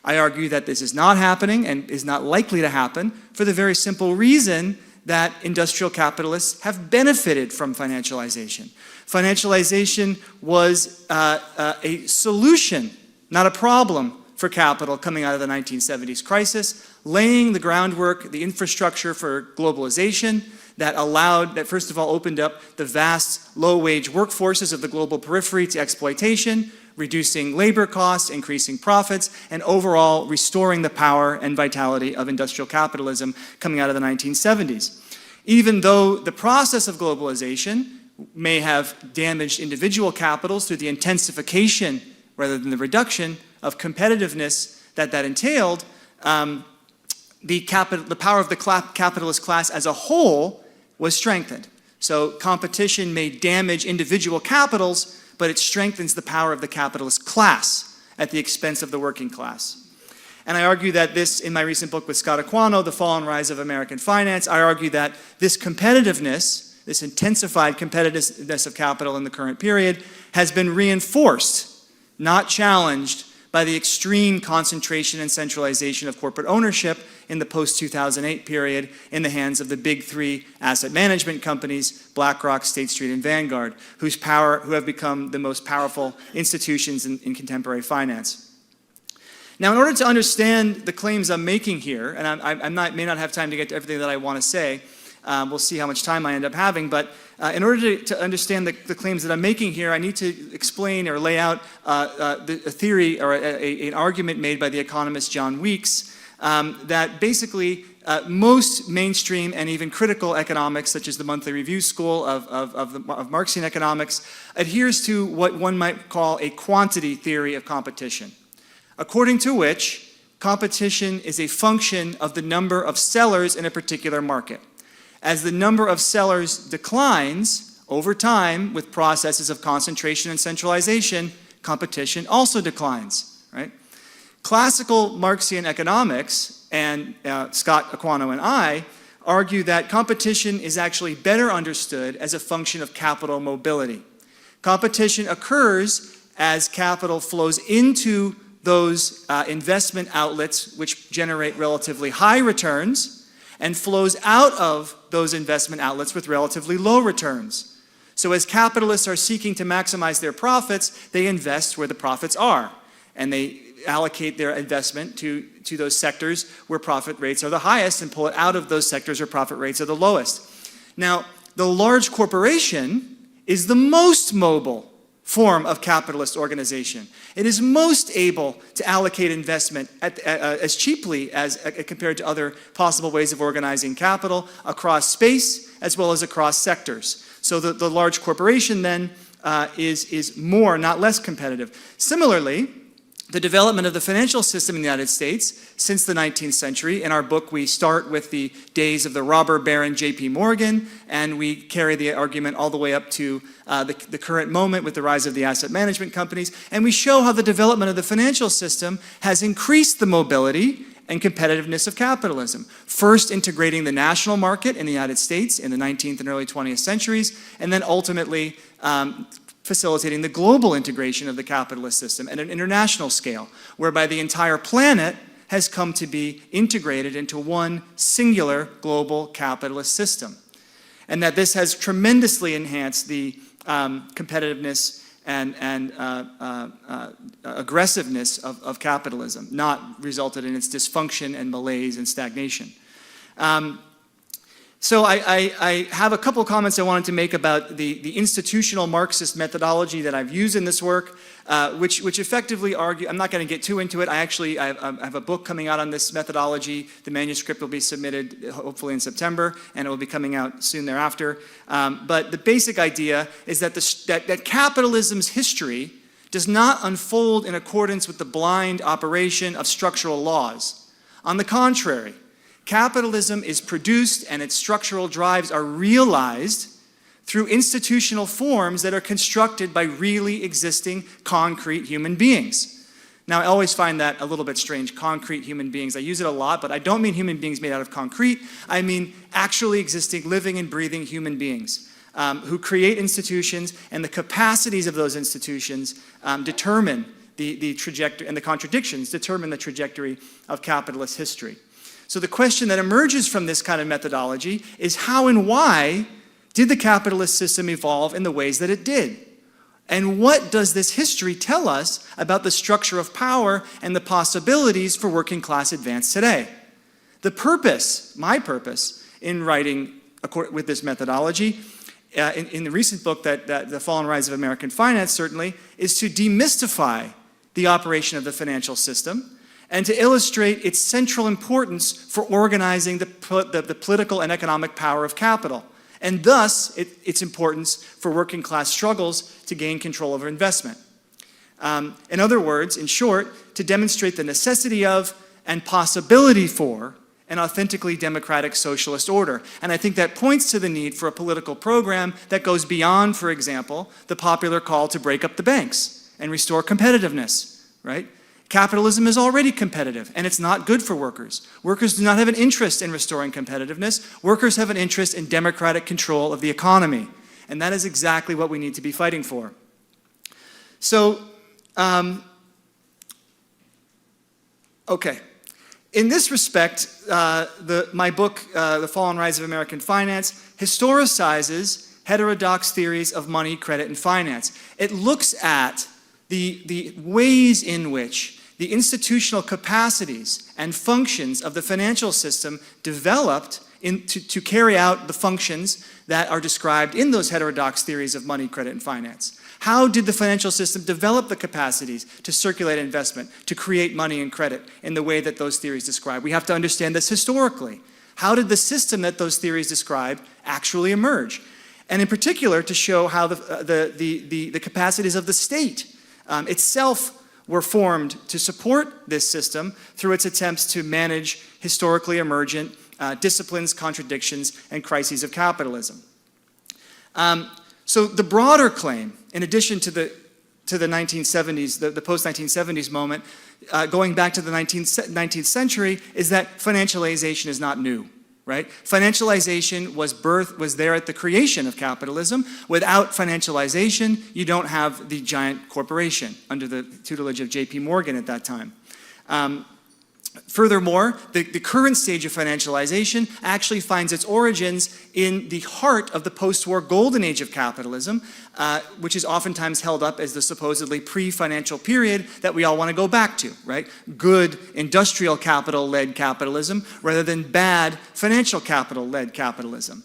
I argue that this is not happening and is not likely to happen for the very simple reason that industrial capitalists have benefited from financialization. Financialization was a solution, not a problem, for capital coming out of the 1970s crisis, laying the groundwork, the infrastructure for globalization that first of all opened up the vast low-wage workforces of the global periphery to exploitation, reducing labor costs, increasing profits, and overall restoring the power and vitality of industrial capitalism coming out of the 1970s. Even though the process of globalization may have damaged individual capitals through the intensification rather than the reduction of competitiveness that entailed, the power of the capitalist class as a whole was strengthened. So competition may damage individual capitals, but it strengthens the power of the capitalist class at the expense of the working class. And I argue that this, in my recent book with Scott Aquano, The Fall and Rise of American Finance, I argue that this competitiveness, this intensified competitiveness of capital in the current period, has been reinforced, not challenged, by the extreme concentration and centralization of corporate ownership in the post-2008 period in the hands of the big three asset management companies, BlackRock, State Street, and Vanguard, who have become the most powerful institutions in contemporary finance. Now, in order to understand the claims I'm making here, and I may not have time to get to everything that I want to say, we'll see how much time I end up having, but in order to understand the claims that I'm making here, I need to explain or lay out a theory or an argument made by the economist John Weeks that basically most mainstream and even critical economics, such as the Monthly Review School of Marxian economics, adheres to what one might call a quantity theory of competition, according to which competition is a function of the number of sellers in a particular market. As the number of sellers declines over time with processes of concentration and centralization, competition also declines, right? Classical Marxian economics, and Scott Aquano and I, argue that competition is actually better understood as a function of capital mobility. Competition occurs as capital flows into those investment outlets which generate relatively high returns and flows out of those investment outlets with relatively low returns. So as capitalists are seeking to maximize their profits, they invest where the profits are, and they allocate their investment to those sectors where profit rates are the highest and pull it out of those sectors where profit rates are the lowest. Now, the large corporation is the most mobile form of capitalist organization. It is most able to allocate investment as cheaply as compared to other possible ways of organizing capital across space as well as across sectors. So the large corporation then is more, not less competitive. Similarly, the development of the financial system in the United States since the 19th century. In our book, we start with the days of the robber baron J.P. Morgan, and we carry the argument all the way up to the current moment with the rise of the asset management companies. And we show how the development of the financial system has increased the mobility and competitiveness of capitalism. First integrating the national market in the United States in the 19th and early 20th centuries, and then ultimately facilitating the global integration of the capitalist system at an international scale, whereby the entire planet has come to be integrated into one singular global capitalist system. And that this has tremendously enhanced the competitiveness and aggressiveness of capitalism, not resulted in its dysfunction and malaise and stagnation. So I have a couple comments I wanted to make about the institutional Marxist methodology that I've used in this work, which effectively argue, I'm not going to get too into it. I have a book coming out on this methodology. The manuscript will be submitted hopefully in September, and it will be coming out soon thereafter. But the basic idea is that, that capitalism's history does not unfold in accordance with the blind operation of structural laws. On the contrary, capitalism is produced and its structural drives are realized through institutional forms that are constructed by really existing concrete human beings. Now, I always find that a little bit strange, concrete human beings. I use it a lot, but I don't mean human beings made out of concrete. I mean actually existing, living and breathing human beings who create institutions, and the capacities of those institutions determine the trajectory, and the contradictions determine the trajectory of capitalist history. So the question that emerges from this kind of methodology is how and why did the capitalist system evolve in the ways that it did? And what does this history tell us about the structure of power and the possibilities for working class advance today? The purpose, my purpose, in writing with this methodology, in the recent book, The Fall and Rise of American Finance, certainly, is to demystify the operation of the financial system and to illustrate its central importance for organizing the political and economic power of capital, and thus its importance for working class struggles to gain control over investment. In other words, in short, to demonstrate the necessity of and possibility for an authentically democratic socialist order. And I think that points to the need for a political program that goes beyond, for example, the popular call to break up the banks and restore competitiveness, right? Capitalism is already competitive, and it's not good for workers. Workers do not have an interest in restoring competitiveness. Workers have an interest in democratic control of the economy. And that is exactly what we need to be fighting for. So, okay. In this respect, my book, The Fall and Rise of American Finance, historicizes heterodox theories of money, credit, and finance. It looks at the ways in which the institutional capacities and functions of the financial system developed to carry out the functions that are described in those heterodox theories of money, credit, and finance. How did the financial system develop the capacities to circulate investment, to create money and credit in the way that those theories describe? We have to understand this historically. How did the system that those theories describe actually emerge? And in particular, to show how the capacities of the state itself were formed to support this system through its attempts to manage historically emergent disciplines, contradictions, and crises of capitalism. So the broader claim, in addition to the 1970s, the post-1970s moment, going back to the 19th century, is that financialization is not new, right? Financialization was there at the creation of capitalism. Without financialization, you don't have the giant corporation under the tutelage of J.P. Morgan at that time. Furthermore, the current stage of financialization actually finds its origins in the heart of the post-war golden age of capitalism, which is oftentimes held up as the supposedly pre-financial period that we all want to go back to, right? Good industrial capital-led capitalism rather than bad financial capital-led capitalism.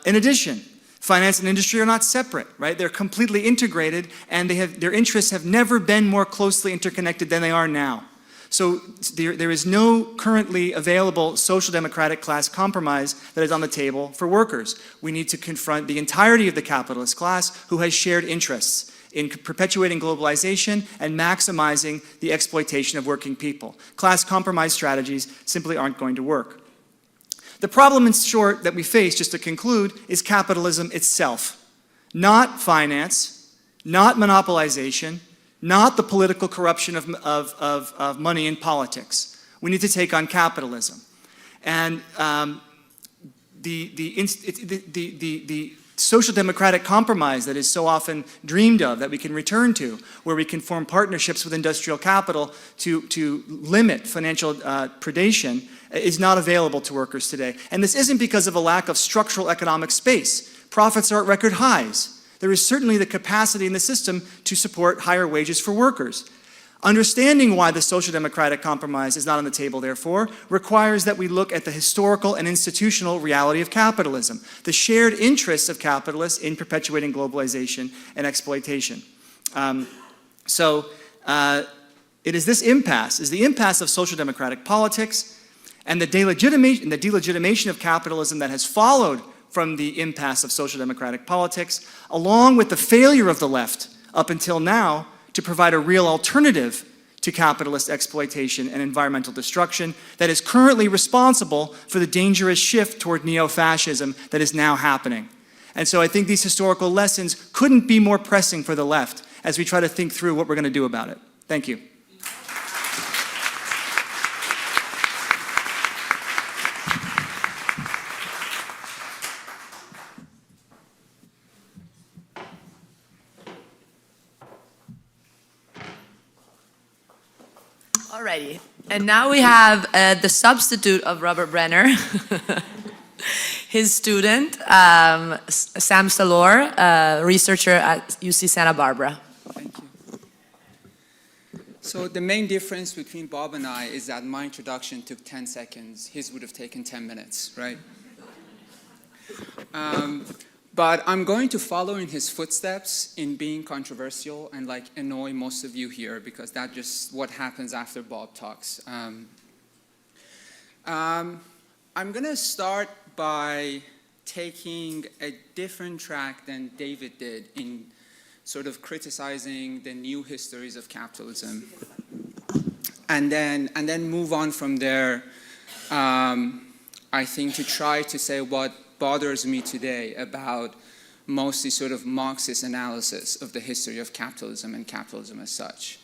In addition, finance and industry are not separate, right? They're completely integrated, and their interests have never been more closely interconnected than they are now. So there is no currently available social democratic class compromise that is on the table for workers. We need to confront the entirety of the capitalist class who has shared interests in perpetuating globalization and maximizing the exploitation of working people. Class compromise strategies simply aren't going to work. The problem, in short, that we face, just to conclude, is capitalism itself. Not finance, not monopolization, not the political corruption of money in politics. We need to take on capitalism. And the social democratic compromise that is so often dreamed of, that we can return to, where we can form partnerships with industrial capital to limit financial predation, is not available to workers today. And this isn't because of a lack of structural economic space. Profits are at record highs. There is certainly the capacity in the system to support higher wages for workers. Understanding why the social democratic compromise is not on the table, therefore, requires that we look at the historical and institutional reality of capitalism, the shared interests of capitalists in perpetuating globalization and exploitation. It is this impasse, the impasse of social democratic politics and the delegitimation of capitalism that has followed from the impasse of social democratic politics, along with the failure of the left up until now to provide a real alternative to capitalist exploitation and environmental destruction that is currently responsible for the dangerous shift toward neo-fascism that is now happening. And so I think these historical lessons couldn't be more pressing for the left as we try to think through what we're going to do about it. Thank you. Alrighty, and now we have the substitute of Robert Brenner, his student, Sam Salour, researcher at UC Santa Barbara. Thank you. So the main difference between Bob and I is that my introduction took 10 seconds. His would have taken 10 minutes, right? But I'm going to follow in his footsteps in being controversial and like annoy most of you here, because that's just what happens after Bob talks. I'm going to start by taking a different track than David did in sort of criticizing the new histories of capitalism, and then move on from there, I think, to try to say what bothers me today about mostly sort of Marxist analysis of the history of capitalism and capitalism as such.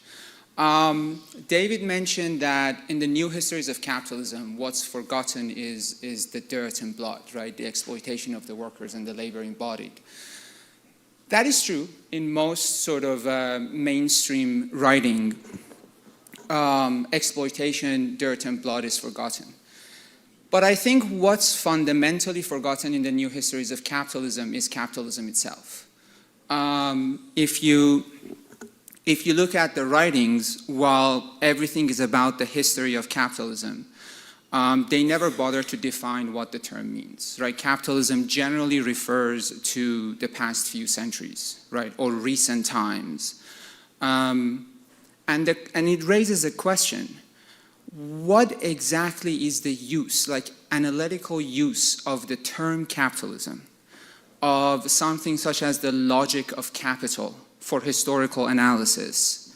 David mentioned that in the new histories of capitalism, what's forgotten is the dirt and blood, right? The exploitation of the workers and the labor embodied. That is true in most sort of mainstream writing. Exploitation, dirt and blood is forgotten. But I think what's fundamentally forgotten in the new histories of capitalism is capitalism itself. If you look at the writings, while everything is about the history of capitalism, they never bother to define what the term means, right? Capitalism generally refers to the past few centuries, right, or recent times. And it raises a question. What exactly is the use, like analytical use of the term capitalism, of something such as the logic of capital for historical analysis,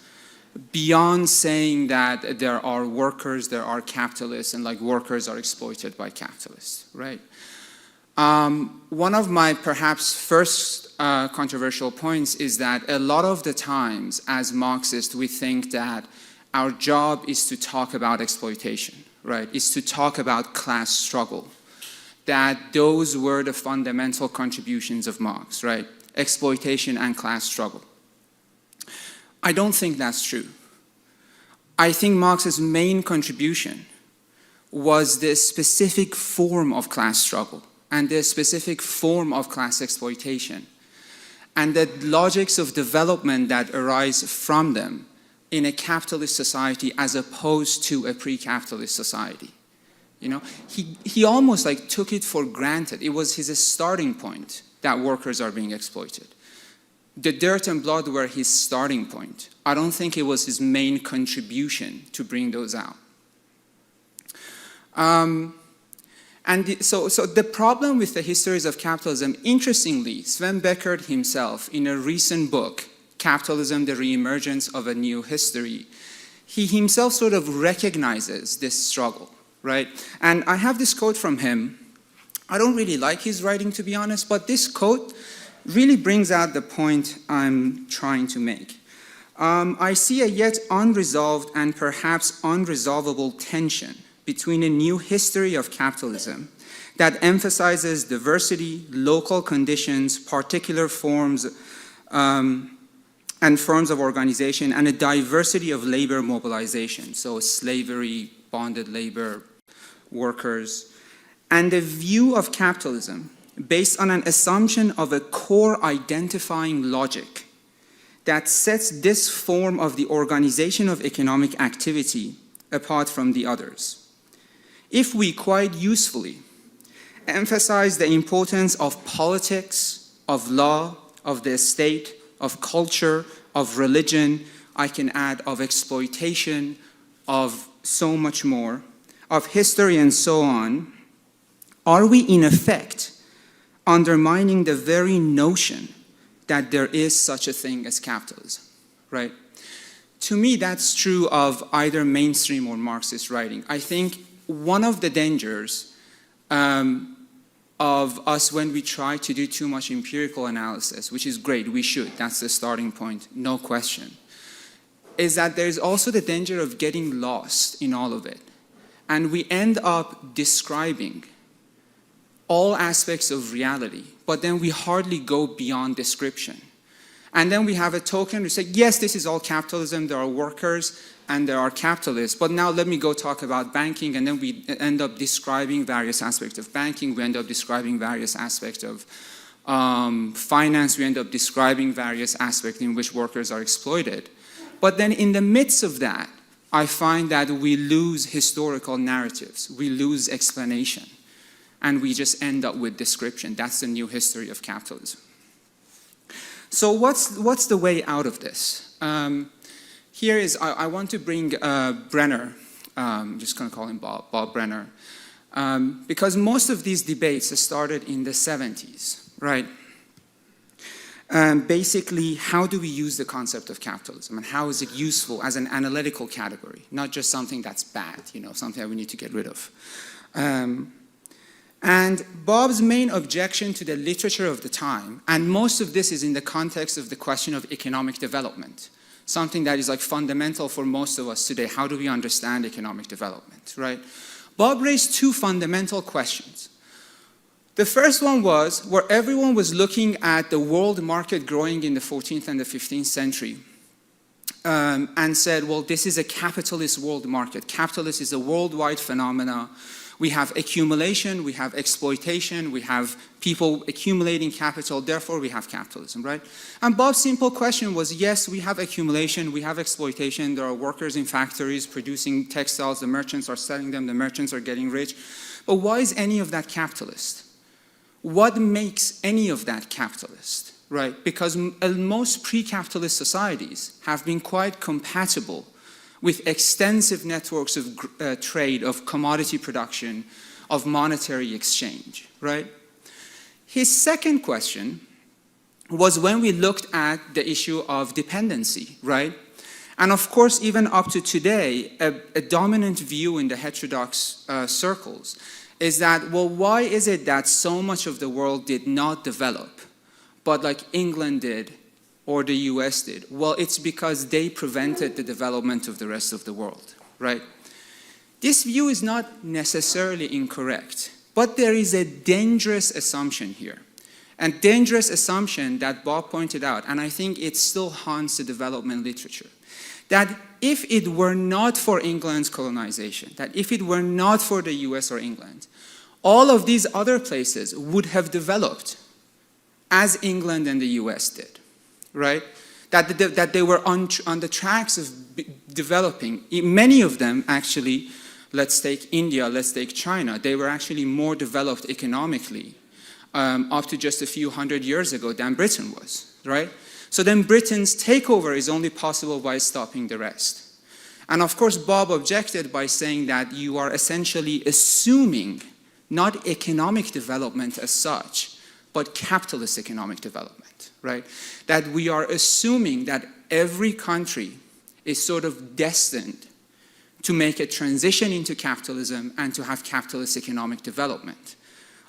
beyond saying that there are workers, there are capitalists, and like workers are exploited by capitalists, right? One of my perhaps first controversial points is that a lot of the times as Marxists we think that our job is to talk about exploitation, right? Is to talk about class struggle. That those were the fundamental contributions of Marx, right? Exploitation and class struggle. I don't think that's true. I think Marx's main contribution was this specific form of class struggle and this specific form of class exploitation and the logics of development that arise from them in a capitalist society as opposed to a pre-capitalist society. You know, he almost like took it for granted. It was his starting point that workers are being exploited. The dirt and blood were his starting point. I don't think it was his main contribution to bring those out. So the problem with the histories of capitalism, interestingly, Sven Beckert himself, in a recent book, Capitalism, the Reemergence of a New History, he himself sort of recognizes this struggle, right? And I have this quote from him. I don't really like his writing, to be honest, but this quote really brings out the point I'm trying to make. I see a yet unresolved and perhaps unresolvable tension between a new history of capitalism that emphasizes diversity, local conditions, particular forms, and forms of organization, and a diversity of labor mobilization, so slavery, bonded labor, workers, and a view of capitalism based on an assumption of a core identifying logic that sets this form of the organization of economic activity apart from the others. If we quite usefully emphasize the importance of politics, of law, of the state, of culture, of religion, I can add of exploitation, of so much more, of history and so on, are we in effect undermining the very notion that there is such a thing as capitalism, right? To me, that's true of either mainstream or Marxist writing. I think one of the dangers of us when we try to do too much empirical analysis, which is great, we should, that's the starting point, no question, is that there's also the danger of getting lost in all of it. And we end up describing all aspects of reality, but then we hardly go beyond description. And then we have a token to say, yes, this is all capitalism, there are workers and there are capitalists, but now let me go talk about banking, and then we end up describing various aspects of banking, we end up describing various aspects of finance, we end up describing various aspects in which workers are exploited. But then in the midst of that, I find that we lose historical narratives, we lose explanation. and we just end up with description. That's the new history of capitalism. So what's the way out of this? Here is, I want to bring Brenner, I'm just going to call him Bob Brenner, because most of these debates started in the 70s, right? Basically, how do we use the concept of capitalism, and how is it useful as an analytical category, not just something that's bad, something that we need to get rid of. And Bob's main objection to the literature of the time, and most of this is in the context of the question of economic development, something that is like fundamental for most of us today. How do we understand economic development, right? Bob raised two fundamental questions. The first one was where everyone was looking at the world market growing in the 14th and the 15th century and said, well, this is a capitalist world market. Capitalist is a worldwide phenomena. We have accumulation, we have exploitation, we have people accumulating capital, therefore we have capitalism, right? And Bob's simple question was, yes, we have accumulation, we have exploitation, there are workers in factories producing textiles, the merchants are selling them, the merchants are getting rich. But why is any of that capitalist? What makes any of that capitalist, right? Because most pre-capitalist societies have been quite compatible with extensive networks of trade, of commodity production, of monetary exchange, right? His second question was when we looked at the issue of dependency, right? And of course, even up to today, a dominant view in the heterodox circles is that, well, why is it that so much of the world did not develop, but like England did, or the US did? Well, it's because they prevented the development of the rest of the world, right? This view is not necessarily incorrect, but there is a dangerous assumption here. And dangerous assumption that Bob pointed out, and I think it still haunts the development literature, that if it were not for England's colonization, that if it were not for the US or England, all of these other places would have developed as England and the US did. Right? That they were on the tracks of developing. Many of them actually, let's take India, let's take China, they were actually more developed economically up to just a few hundred years ago than Britain was, right? So then Britain's takeover is only possible by stopping the rest. And of course, Bob objected by saying that you are essentially assuming not economic development as such, but capitalist economic development, right? That we are assuming that every country is sort of destined to make a transition into capitalism and to have capitalist economic development.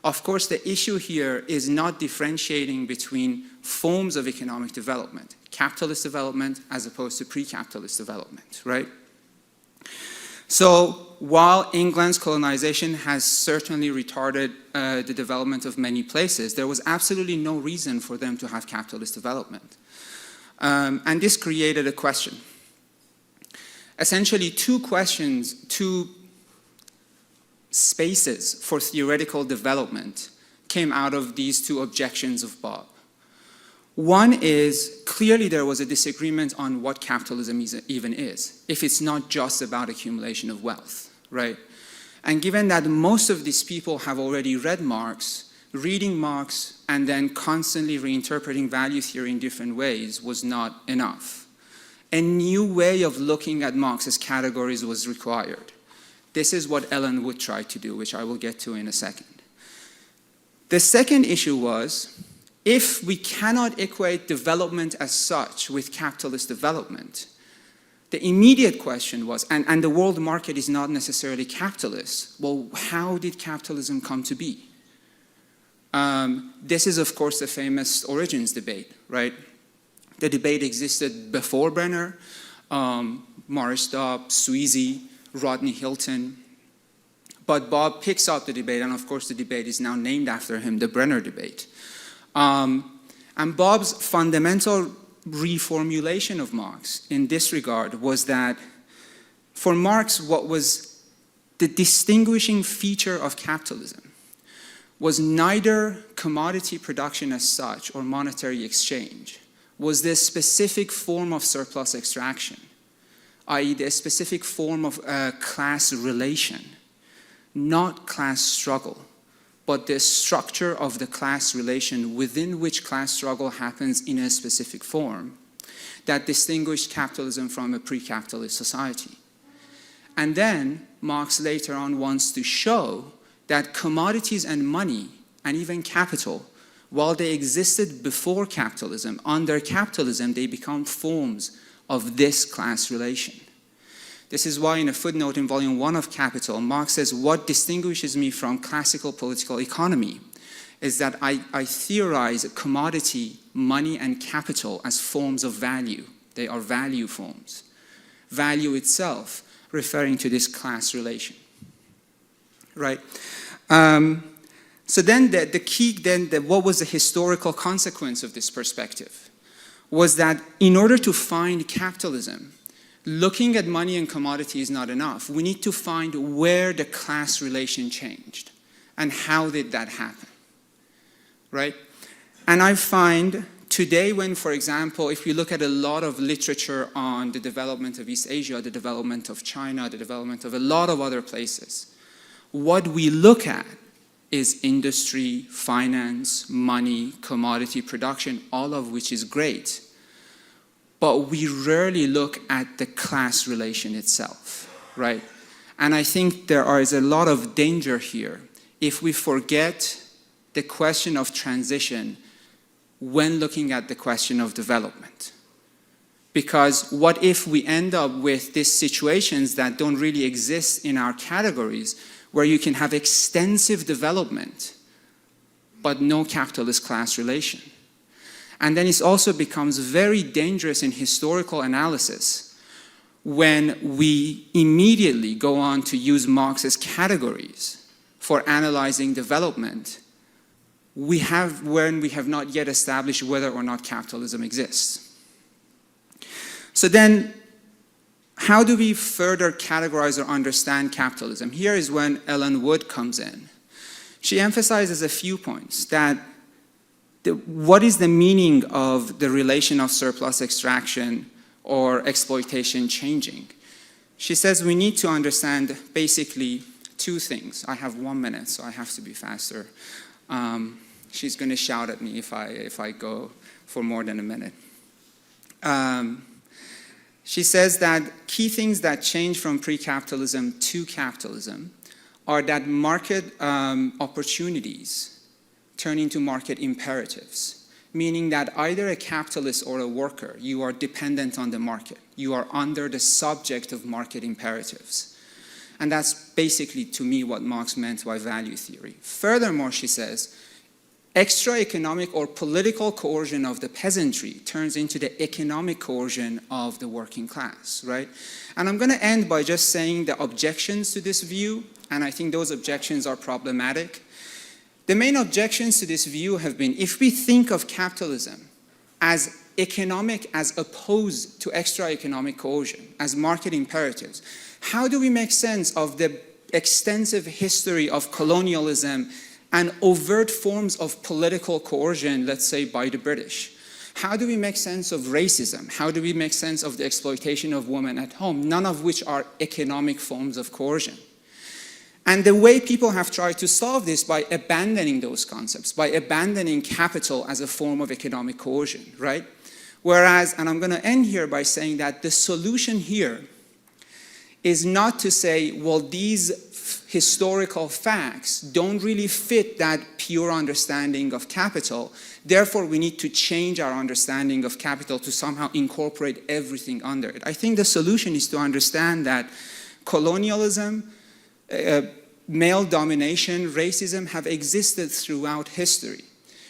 Of course, the issue here is not differentiating between forms of economic development, capitalist development as opposed to pre-capitalist development, right? So while England's colonization has certainly retarded the development of many places, there was absolutely no reason for them to have capitalist development. And this created a question. Essentially, two spaces for theoretical development came out of these two objections of Bob. One is, clearly there was a disagreement on what capitalism even is, if it's not just about accumulation of wealth, right? And given that most of these people have already read Marx, reading Marx and then constantly reinterpreting value theory in different ways was not enough. A new way of looking at Marx's categories was required. This is what Ellen Wood tried to do, which I will get to in a second. The second issue was, if we cannot equate development as such with capitalist development, the immediate question was, and the world market is not necessarily capitalist, well, how did capitalism come to be? This is, of course, the famous origins debate, right? The debate existed before Brenner, Morris Dobb, Sweezy, Rodney Hilton. But Bob picks up the debate, and of course the debate is now named after him, the Brenner debate. And Bob's fundamental reformulation of Marx in this regard was that for Marx, what was the distinguishing feature of capitalism was neither commodity production as such or monetary exchange, was this specific form of surplus extraction, i.e. the specific form of class relation, not class struggle, but the structure of the class relation within which class struggle happens in a specific form that distinguished capitalism from a pre-capitalist society. And then Marx later on wants to show that commodities and money and even capital, while they existed before capitalism, under capitalism they become forms of this class relation. This is why in a footnote in volume 1 of Capital, Marx says, what distinguishes me from classical political economy is that I theorize commodity, money, and capital as forms of value. They are value forms. Value itself referring to this class relation, right? So then the key, what was the historical consequence of this perspective? Was that in order to find capitalism, looking at money and commodity is not enough. We need to find where the class relation changed and how did that happen, right? And I find today when, for example, if you look at a lot of literature on the development of East Asia, the development of China, the development of a lot of other places, what we look at is industry, finance, money, commodity production, all of which is great. But we rarely look at the class relation itself, right? And I think there is a lot of danger here if we forget the question of transition when looking at the question of development. Because what if we end up with these situations that don't really exist in our categories, where you can have extensive development, but no capitalist class relation? And then it also becomes very dangerous in historical analysis when we immediately go on to use Marx's categories for analyzing development, when we have not yet established whether or not capitalism exists. So then, how do we further categorize or understand capitalism? Here is when Ellen Wood comes in. She emphasizes a few points that what is the meaning of the relation of surplus extraction or exploitation changing? She says we need to understand basically two things. I have 1 minute, so I have to be faster. She's going to shout at me if I go for more than a minute. She says that key things that change from pre-capitalism to capitalism are that market opportunities turn into market imperatives, meaning that either a capitalist or a worker, you are dependent on the market. You are under the subject of market imperatives. And that's basically, to me, what Marx meant by value theory. Furthermore, she says, extra economic or political coercion of the peasantry turns into the economic coercion of the working class, right? And I'm going to end by just saying the objections to this view, and I think those objections are problematic. The main objections to this view have been, if we think of capitalism as economic as opposed to extra economic coercion, as market imperatives, how do we make sense of the extensive history of colonialism and overt forms of political coercion, let's say by the British? How do we make sense of racism? How do we make sense of the exploitation of women at home, none of which are economic forms of coercion? And the way people have tried to solve this by abandoning those concepts, by abandoning capital as a form of economic coercion, right? Whereas, and I'm going to end here by saying that the solution here is not to say, well, these historical facts don't really fit that pure understanding of capital. Therefore, we need to change our understanding of capital to somehow incorporate everything under it. I think the solution is to understand that colonialism, male domination, racism have existed throughout history.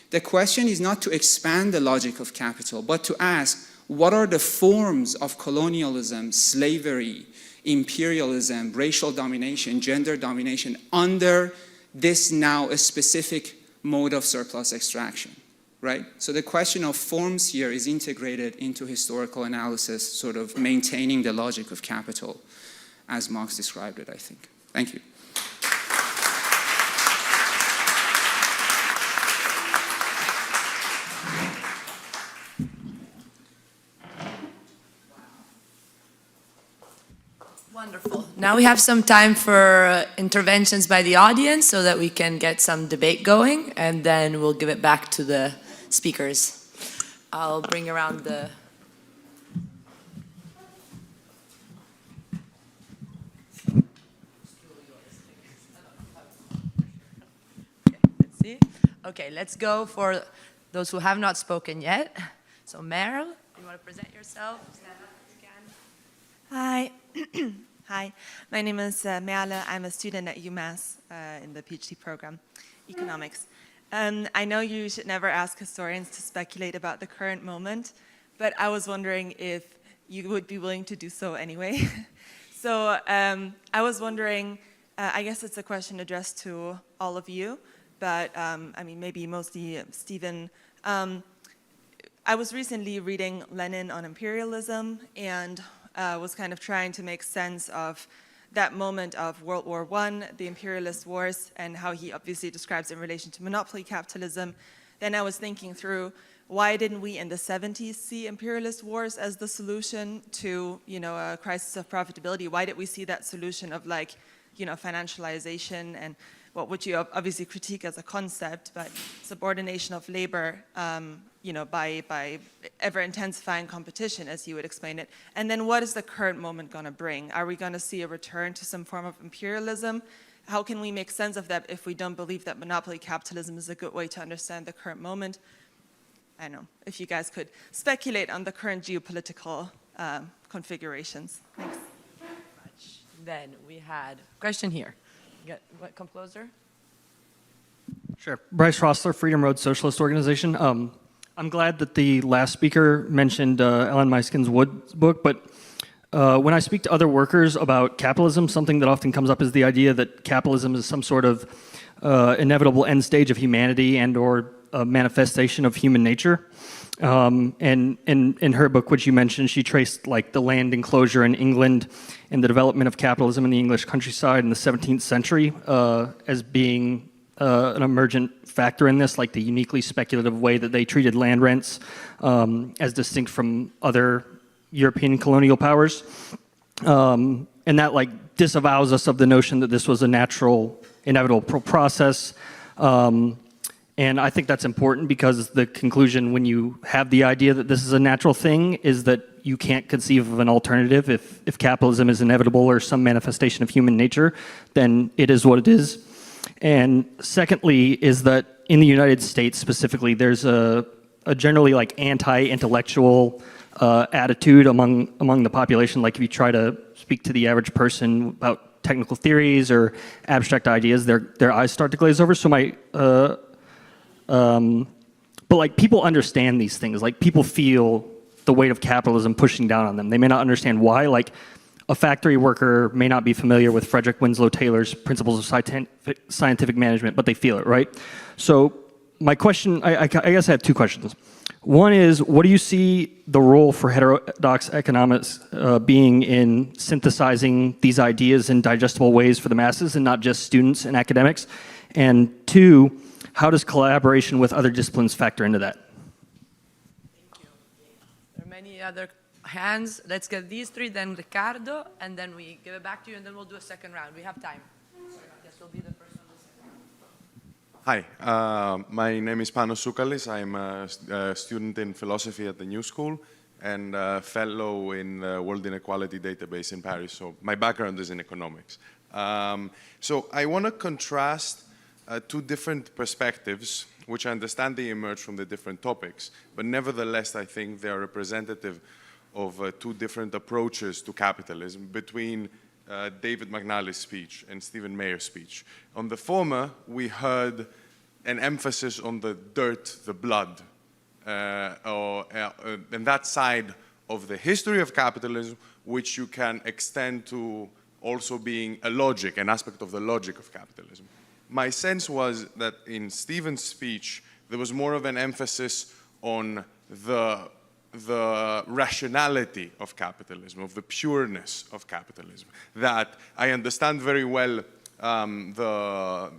The question is not to expand the logic of capital, but to ask, what are the forms of colonialism, slavery, imperialism, racial domination, gender domination under this now a specific mode of surplus extraction, right? So the question of forms here is integrated into historical analysis, sort of maintaining the logic of capital as Marx described it, I think. Thank you. Wonderful. Now we have some time for interventions by the audience so that we can get some debate going, and then we'll give it back to the speakers. I'll bring around the... Let's see. Okay, let's go for those who have not spoken yet. So Maher, you want to present yourself? Stand up if you can. Hi. Hi, my name is Maher. I'm a student at UMass in the PhD program, economics. I know you should never ask historians to speculate about the current moment, but I was wondering if you would be willing to do so anyway. So I was wondering, I guess it's a question addressed to all of you, but I mean, maybe mostly Stephen. I was recently reading Lenin on imperialism and was kind of trying to make sense of that moment of World War I, the imperialist wars, and how he obviously describes it in relation to monopoly capitalism. Then I was thinking through, why didn't we in the 70s see imperialist wars as the solution to, you know, a crisis of profitability? Why did we see that solution of, like, you know, financialization and what would you obviously critique as a concept, but subordination of labor, you know, by ever-intensifying competition, as you would explain it. And then what is the current moment going to bring? Are we going to see a return to some form of imperialism? How can we make sense of that if we don't believe that monopoly capitalism is a good way to understand the current moment? I don't know, if you guys could speculate on the current geopolitical configurations. Thanks. Then we had a question here. Come closer. Sure. Bryce Rossler, Freedom Road Socialist Organization. I'm glad that the last speaker mentioned Ellen Myskin's Wood's book, but when I speak to other workers about capitalism, something that often comes up is the idea that capitalism is some sort of inevitable end stage of humanity and or a manifestation of human nature. And in her book, which you mentioned, she traced like the land enclosure in England and the development of capitalism in the English countryside in the 17th century as being an emergent factor in this, like the uniquely speculative way that they treated land rents as distinct from other European colonial powers. And that like disavows us of the notion that this was a natural, inevitable process. And I think that's important because the conclusion when you have the idea that this is a natural thing is that you can't conceive of an alternative. If capitalism is inevitable or some manifestation of human nature, then it is what it is. And secondly is that in the United States specifically, there's a generally like anti-intellectual attitude among the population. Like if you try to speak to the average person about technical theories or abstract ideas, their eyes start to glaze over. So but like people understand these things, like people feel the weight of capitalism pushing down on them. They may not understand why, like a factory worker may not be familiar with Frederick Winslow Taylor's principles of scientific management, but they feel it, right? So my question, I guess I have two questions. One is, what do you see the role for heterodox economics being in synthesizing these ideas in digestible ways for the masses and not just students and academics? And two, how does collaboration with other disciplines factor into that? Thank you. There are many other hands. Let's get these three, then Ricardo, and then we give it back to you, and then we'll do a second round. We have time. This will be the first one. Hi, my name is Panos Soukalis. I'm a student in philosophy at the New School and a fellow in the World Inequality Database in Paris. So my background is in economics. So I want to contrast two different perspectives, which I understand they emerge from the different topics, but nevertheless I think they are representative of two different approaches to capitalism between David McNally's speech and Stephen Maher's speech. On the former, we heard an emphasis on the dirt, the blood, and that side of the history of capitalism, which you can extend to also being a logic, an aspect of the logic of capitalism. My sense was that in Stephen's speech, there was more of an emphasis on the rationality of capitalism, of the pureness of capitalism, that I understand very well the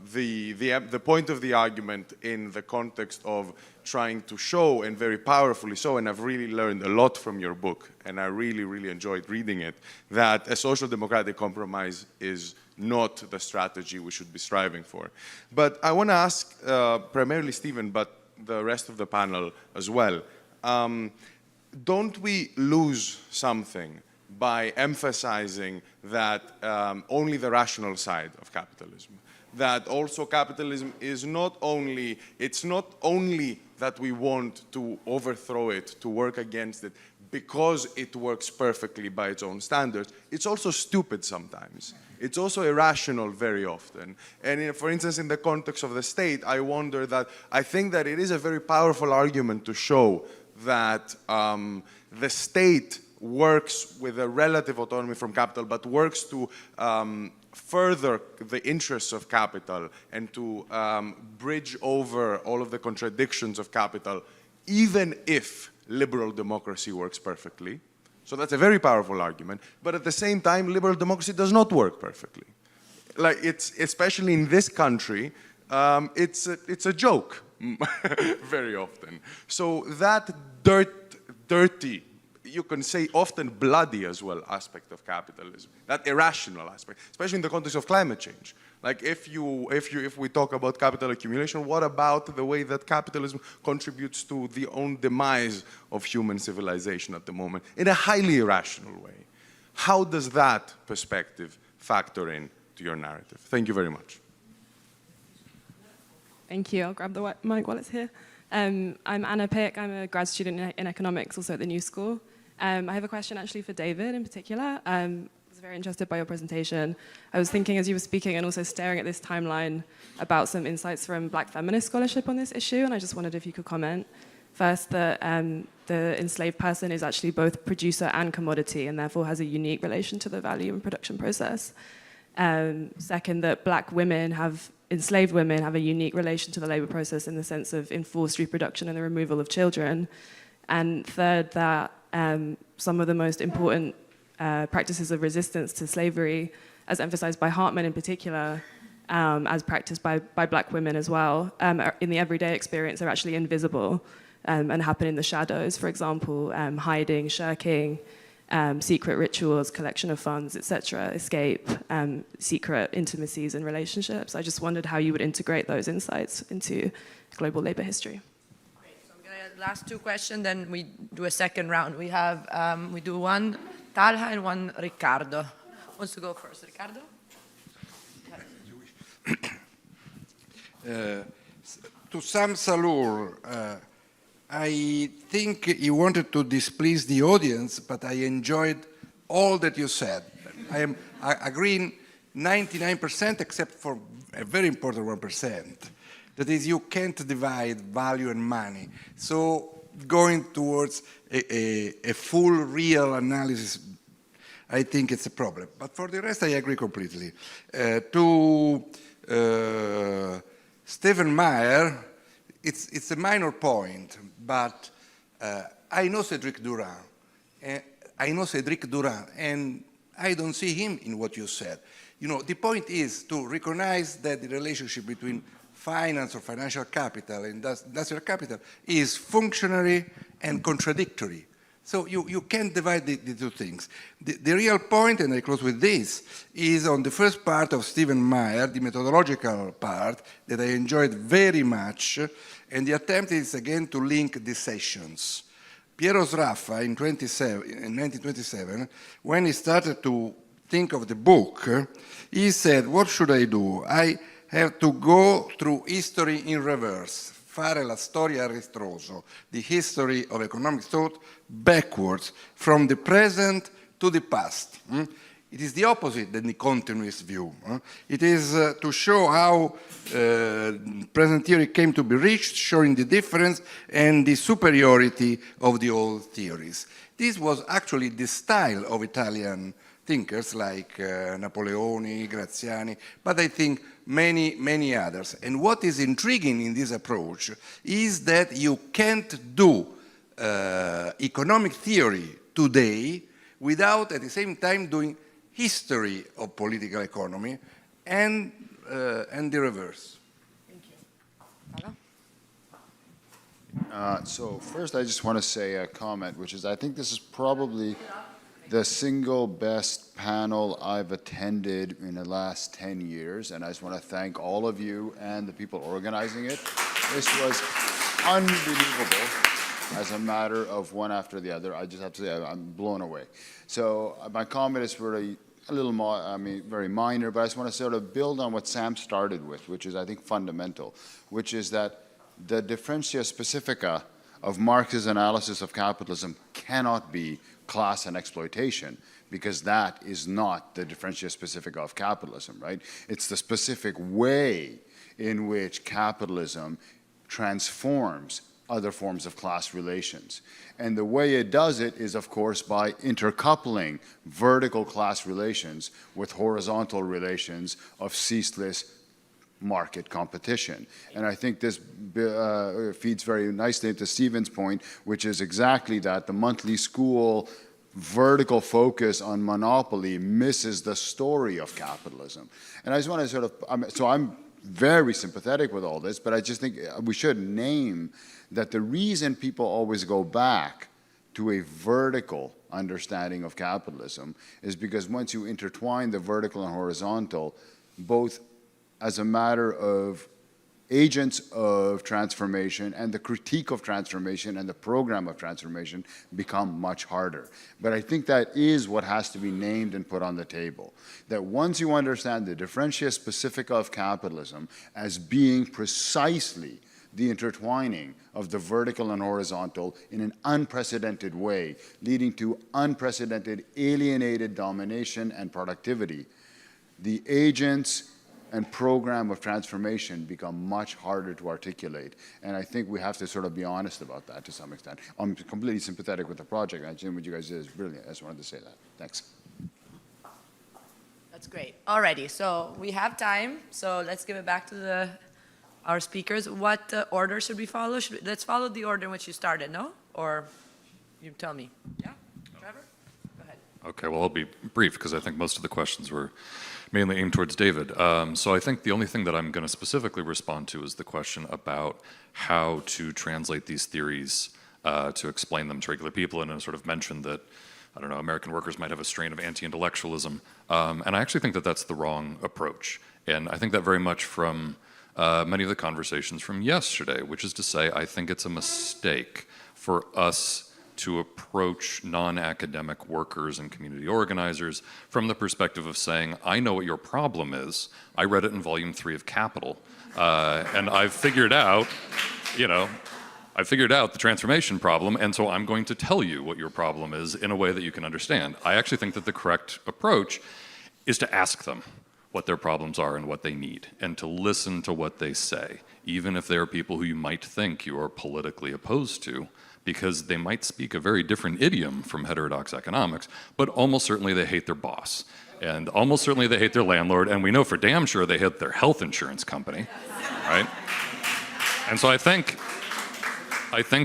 point of the argument in the context of trying to show, and very powerfully so, and I've really learned a lot from your book, and I really, really enjoyed reading it, that a social democratic compromise is not the strategy we should be striving for. But I want to ask primarily Stephen, but the rest of the panel as well, don't we lose something by emphasizing that only the rational side of capitalism, that also capitalism is not only, it's not only that we want to overthrow it, to work against it, because it works perfectly by its own standards, it's also stupid sometimes. It's also irrational very often. And for instance, in the context of the state, I wonder that, I think that it is a very powerful argument to show that the state works with a relative autonomy from capital, but works to further the interests of capital and to bridge over all of the contradictions of capital, even if liberal democracy works perfectly. So that's a very powerful argument. But at the same time, liberal democracy does not work perfectly. Like, it's, especially in this country, it's a joke very often. So that dirty, you can say often bloody as well, aspect of capitalism, that irrational aspect, especially in the context of climate change. Like if we talk about capital accumulation, what about the way that capitalism contributes to the own demise of human civilization at the moment in a highly irrational way? How does that perspective factor in to your narrative? Thank you very much. Thank you. I'll grab the mic while it's here. I'm Anna Pick. I'm a grad student in economics, also at the New School. I have a question actually for David in particular. I was very interested by your presentation. I was thinking as you were speaking and also staring at this timeline about some insights from Black feminist scholarship on this issue, and I just wondered if you could comment. First, that the enslaved person is actually both producer and commodity and therefore has a unique relation to the value and production process. Second, that enslaved women have a unique relation to the labor process in the sense of enforced reproduction and the removal of children. And third, that some of the most important practices of resistance to slavery, as emphasized by Hartman in particular, as practiced by Black women as well, in the everyday experience are actually invisible and happen in the shadows. For example, hiding, shirking, secret rituals, collection of funds, etc., escape, secret intimacies and relationships. I just wondered how you would integrate those insights into global labor history. Great. So I'm going to last two questions, then we do a second round. We have we do one Talha and one Riccardo. Who wants to go first? Riccardo? To Sam Salour, I think you wanted to displease the audience, but I enjoyed all that you said. I agree 99% except for a very important 1%. That is, you can't divide value and money. So going towards a full, real analysis, I think it's a problem. But for the rest, I agree completely. To Stephen Maher, it's a minor point, but I know Cédric Durand. And I don't see him in what you said. You know, the point is to recognize that the relationship between finance or financial capital and industrial capital is functionary and contradictory. So you can't divide the two things. The real point, and I close with this, is on the first part of Stephen Maher, the methodological part, that I enjoyed very much, and the attempt is again to link the sessions. Piero Sraffa in 1927, when he started to think of the book, he said, what should I do? I have to go through history in reverse, fare la storia a ritroso, the history of economic thought backwards, from the present to the past. It is the opposite than the continuous view. It is to show how present theory came to be reached, showing the difference and the superiority of the old theories. This was actually the style of Italian thinkers like Napoleone, Graziani, but I think many, many others. And what is intriguing in this approach is that you can't do economic theory today without at the same time doing history of political economy and the reverse. So first, I just want to say a comment, which is I think this is probably the single best panel I've attended in the last 10 years, and I just want to thank all of you and the people organizing it. This was unbelievable as a matter of one after the other. I just have to say I'm blown away. So my comment is really a little more, very minor, but I just want to sort of build on what Sam started with, which is I think fundamental, which is that the differentia specifica of Marx's analysis of capitalism cannot be class and exploitation, because that is not the differentia specifica of capitalism, right? It's the specific way in which capitalism transforms other forms of class relations. And the way it does it is, of course, by intercoupling vertical class relations with horizontal relations of ceaseless market competition. And I think this feeds very nicely into Stephen's point, which is exactly that. The monthly school vertical focus on monopoly misses the story of capitalism. And I just want to sort of, so I'm very sympathetic with all this, but I just think we should name that the reason people always go back to a vertical understanding of capitalism is because once you intertwine the vertical and horizontal, both as a matter of agents of transformation and the critique of transformation and the program of transformation become much harder. But I think that is what has to be named and put on the table. That once you understand the differentia specifica of capitalism as being precisely the intertwining of the vertical and horizontal in an unprecedented way, leading to unprecedented alienated domination and productivity, the agents and program of transformation become much harder to articulate. And I think we have to sort of be honest about that to some extent. I'm completely sympathetic with the project. I think what you guys did is brilliant. I just wanted to say that. Thanks. That's great. Alrighty, so we have time, so let's give it back to our speakers. What order should we follow? Let's follow the order in which you started, no? Or you tell me. Yeah? Trevor? Go ahead. Okay, well, I'll be brief because I think most of the questions were mainly aimed towards David. So I think the only thing that I'm going to specifically respond to is the question about how to translate these theories to explain them to regular people, and I sort of mentioned that, I don't know, American workers might have a strain of anti-intellectualism, and I actually think that that's the wrong approach. And I think that very much from many of the conversations from yesterday, which is to say, I think it's a mistake for us to approach non-academic workers and community organizers from the perspective of saying, I know what your problem is. I read it in volume 3 of Capital, and I've figured out, I've figured out the transformation problem, and so I'm going to tell you what your problem is in a way that you can understand. I actually think that the correct approach is to ask them what their problems are and what they need, and to listen to what they say, even if they are people who you might think you are politically opposed to, because they might speak a very different idiom from heterodox economics, but almost certainly they hate their boss, and almost certainly they hate their landlord, and we know for damn sure they hate their health insurance company, right? And so I think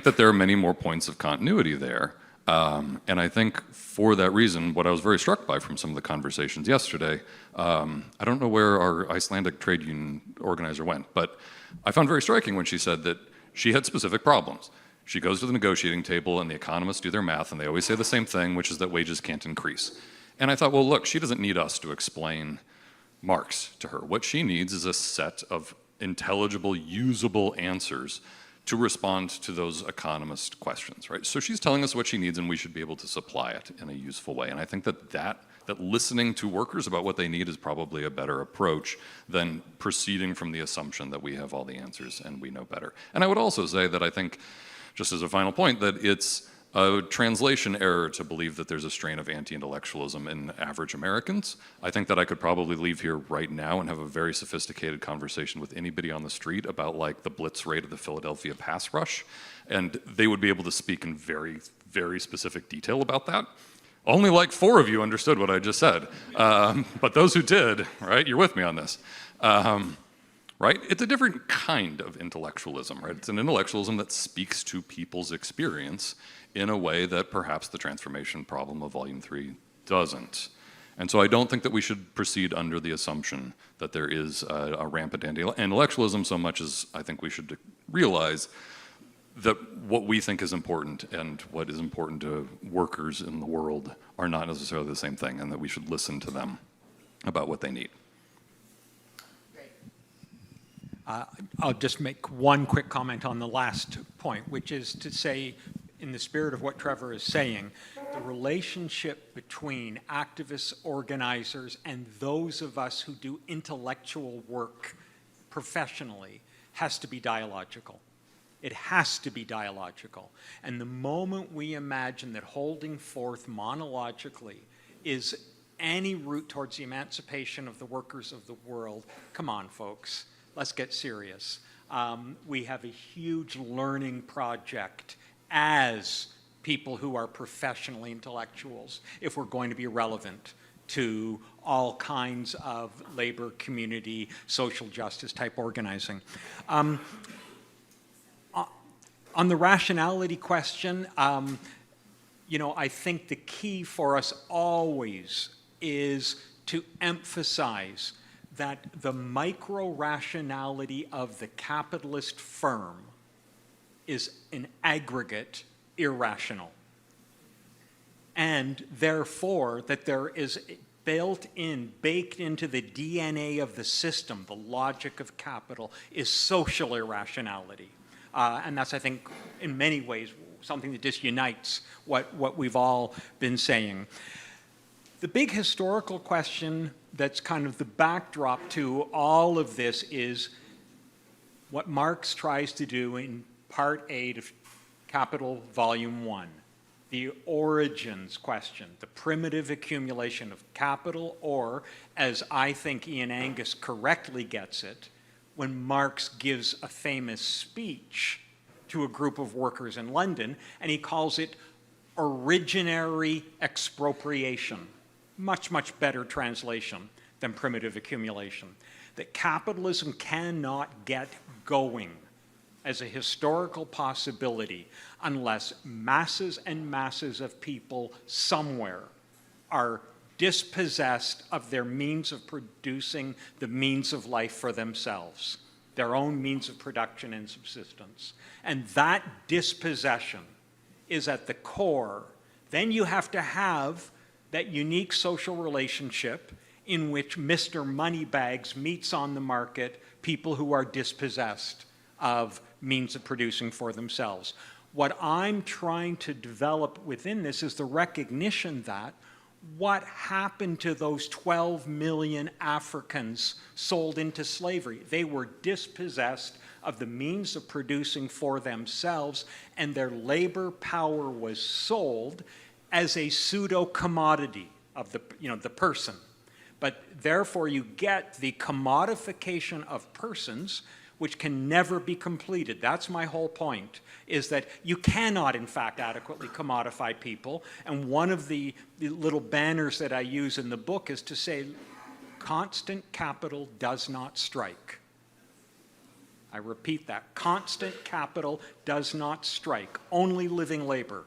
that there are many more points of continuity there, and I think for that reason, what I was very struck by from some of the conversations yesterday, I don't know where our Icelandic trade union organizer went, but I found very striking when she said that she had specific problems. She goes to the negotiating table and the economists do their math and they always say the same thing, which is that wages can't increase. And I thought, well, look, she doesn't need us to explain Marx to her. What she needs is a set of intelligible, usable answers to respond to those economist questions, right? So she's telling us what she needs and we should be able to supply it in a useful way. And I think that listening to workers about what they need is probably a better approach than proceeding from the assumption that we have all the answers and we know better. And I would also say that I think, just as a final point, that it's a translation error to believe that there's a strain of anti-intellectualism in average Americans. I think that I could probably leave here right now and have a very sophisticated conversation with anybody on the street about like the blitz rate of the Philadelphia pass rush, and they would be able to speak in very, very specific detail about that. Only like 4 of you understood what I just said, but those who did, right, you're with me on this. Right? It's a different kind of intellectualism, right? It's an intellectualism that speaks to people's experience in a way that perhaps the transformation problem of Volume 3 doesn't. And so I don't think that we should proceed under the assumption that there is a rampant intellectualism so much as I think we should realize that what we think is important and what is important to workers in the world are not necessarily the same thing, and that we should listen to them about what they need. I'll just make one quick comment on the last point, which is to say, in the spirit of what Trevor is saying, the relationship between activists, organizers, and those of us who do intellectual work professionally has to be dialogical. It has to be dialogical. And the moment we imagine that holding forth monologically is any route towards the emancipation of the workers of the world, come on, folks, let's get serious. We have a huge learning project as people who are professionally intellectuals if we're going to be relevant to all kinds of labor, community, social justice type organizing. On the rationality question, you know, I think the key for us always is to emphasize that the micro-rationality of the capitalist firm is in aggregate irrational. And therefore, that there is baked into the DNA of the system, the logic of capital, is social irrationality. And that's, I think, in many ways, something that disunites what we've all been saying. The big historical question that's kind of the backdrop to all of this is what Marx tries to do in Part 8 of Capital, Volume 1. The origins question, the primitive accumulation of capital, or, as I think Ian Angus correctly gets it, when Marx gives a famous speech to a group of workers in London, and he calls it originary expropriation. Much, much better translation than primitive accumulation. That capitalism cannot get going as a historical possibility unless masses and masses of people somewhere are dispossessed of their means of producing the means of life for themselves, their own means of production and subsistence. And that dispossession is at the core. Then you have to have that unique social relationship in which Mr. Moneybags meets on the market people who are dispossessed of means of producing for themselves. What I'm trying to develop within this is the recognition that what happened to those 12 million Africans sold into slavery? They were dispossessed of the means of producing for themselves, and their labor power was sold as a pseudo-commodity of the person. But therefore you get the commodification of persons which can never be completed. That's my whole point, is that you cannot, in fact, adequately commodify people. And one of the little banners that I use in the book is to say, constant capital does not strike. I repeat that, constant capital does not strike. Only living labor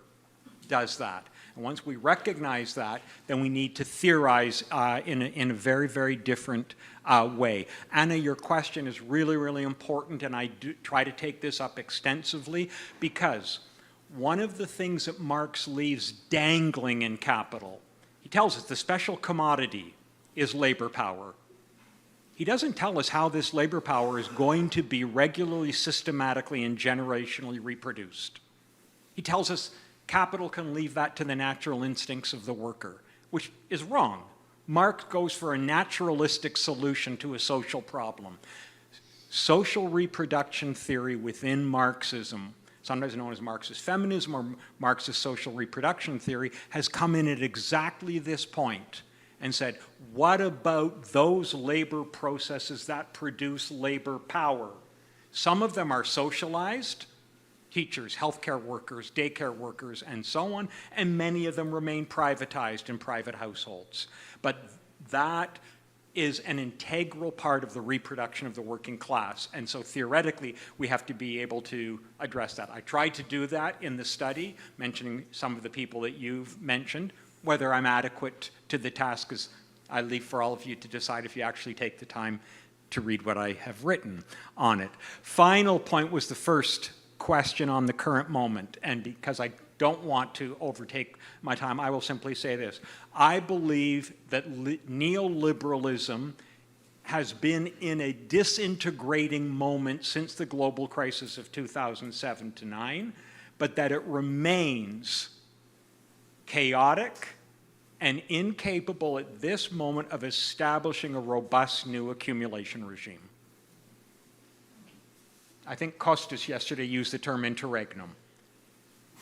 does that. And once we recognize that, then we need to theorize in a very, very different way. Anna, your question is really, really important, and I do try to take this up extensively, because one of the things that Marx leaves dangling in Capital, he tells us the special commodity is labor power. He doesn't tell us how this labor power is going to be regularly, systematically, and generationally reproduced. He tells us capital can leave that to the natural instincts of the worker, which is wrong. Marx goes for a naturalistic solution to a social problem. Social reproduction theory within Marxism, sometimes known as Marxist feminism or Marxist social reproduction theory, has come in at exactly this point and said, what about those labor processes that produce labor power? Some of them are socialized, teachers, healthcare workers, daycare workers, and so on, and many of them remain privatized in private households. But that is an integral part of the reproduction of the working class, and so theoretically, we have to be able to address that. I tried to do that in the study, mentioning some of the people that you've mentioned. whether I'm adequate to the task is I leave for all of you to decide if you actually take the time to read what I have written on it. Final point was the first question on the current moment, and because I don't want to overtake my time, I will simply say this. I believe that neoliberalism has been in a disintegrating moment since the global crisis of 2007 to 9, but that it remains chaotic and incapable at this moment of establishing a robust new accumulation regime. I think Kostas yesterday used the term interregnum.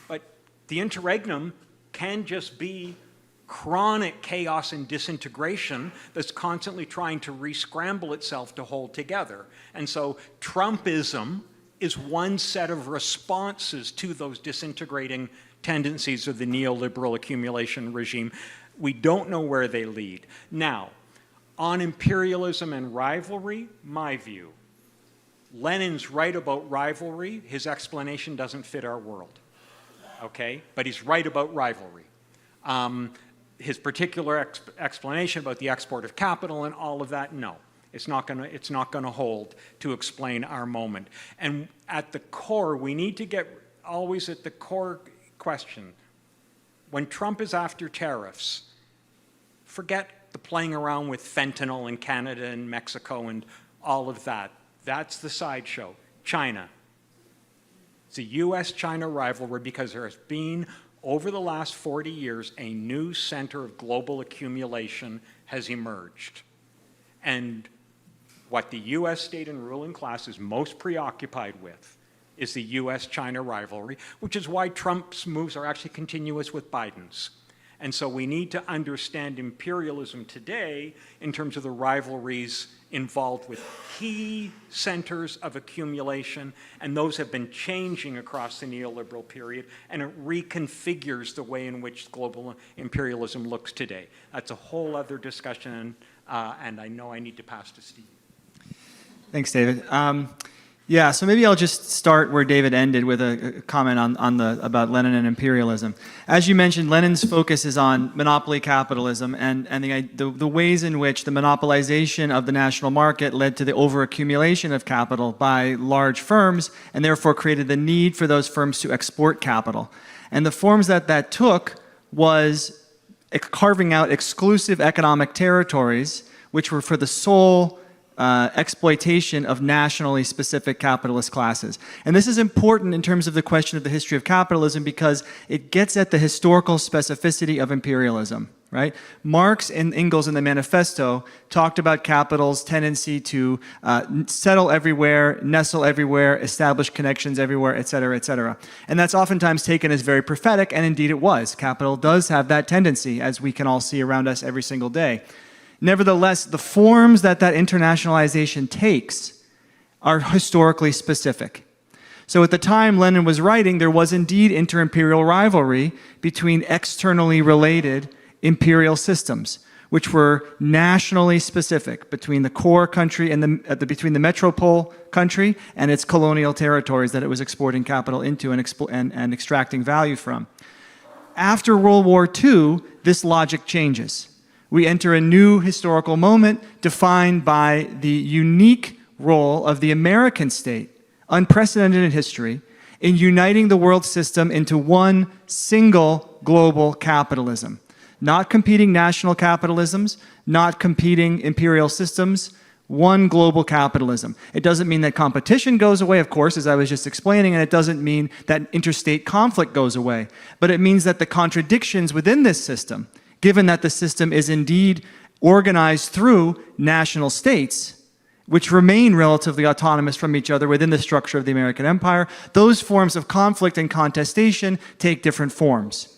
But the interregnum can just be chronic chaos and disintegration that's constantly trying to re-scramble itself to hold together. And so Trumpism is one set of responses to those disintegrating tendencies of the neoliberal accumulation regime. We don't know where they lead. Now, on imperialism and rivalry, my view, Lenin's right about rivalry. His explanation doesn't fit our world, okay? But he's right about rivalry. His particular explanation about the export of capital and all of that, no. It's not gonna hold to explain our moment. And at the core, we need to get always at the core question. When Trump is after tariffs, forget the playing around with fentanyl in Canada and Mexico and all of that. That's the sideshow. China. It's a US-China rivalry because there has been, over the last 40 years, a new center of global accumulation has emerged. And what the US state and ruling class is most preoccupied with is the US-China rivalry, which is why Trump's moves are actually continuous with Biden's. And so we need to understand imperialism today in terms of the rivalries involved with key centers of accumulation, and those have been changing across the neoliberal period, and it reconfigures the way in which global imperialism looks today. That's a whole other discussion, and I know I need to pass to Steve. Thanks, David. Yeah, so maybe I'll just start where David ended with a comment about Lenin and imperialism. As you mentioned, Lenin's focus is on monopoly capitalism and the ways in which the monopolization of the national market led to the overaccumulation of capital by large firms and therefore created the need for those firms to export capital. And the forms that took was carving out exclusive economic territories which were for the sole exploitation of nationally specific capitalist classes. And this is important in terms of the question of the history of capitalism because it gets at the historical specificity of imperialism, right? Marx and Engels in the Manifesto talked about capital's tendency to settle everywhere, nestle everywhere, establish connections everywhere, et cetera, et cetera. And that's oftentimes taken as very prophetic, and indeed it was. Capital does have that tendency, as we can all see around us every single day. Nevertheless, the forms that internationalization takes are historically specific. So at the time Lenin was writing, there was indeed inter-imperial rivalry between externally related imperial systems, which were nationally specific between the core country and between the metropole country and its colonial territories that it was exporting capital into and extracting value from. After World War II, this logic changes. We enter a new historical moment defined by the unique role of the American state, unprecedented in history, in uniting the world system into one single global capitalism. Not competing national capitalisms, not competing imperial systems, one global capitalism. It doesn't mean that competition goes away, of course, as I was just explaining, and it doesn't mean that interstate conflict goes away. But it means that the contradictions within this system, given that the system is indeed organized through national states, which remain relatively autonomous from each other within the structure of the American empire, those forms of conflict and contestation take different forms.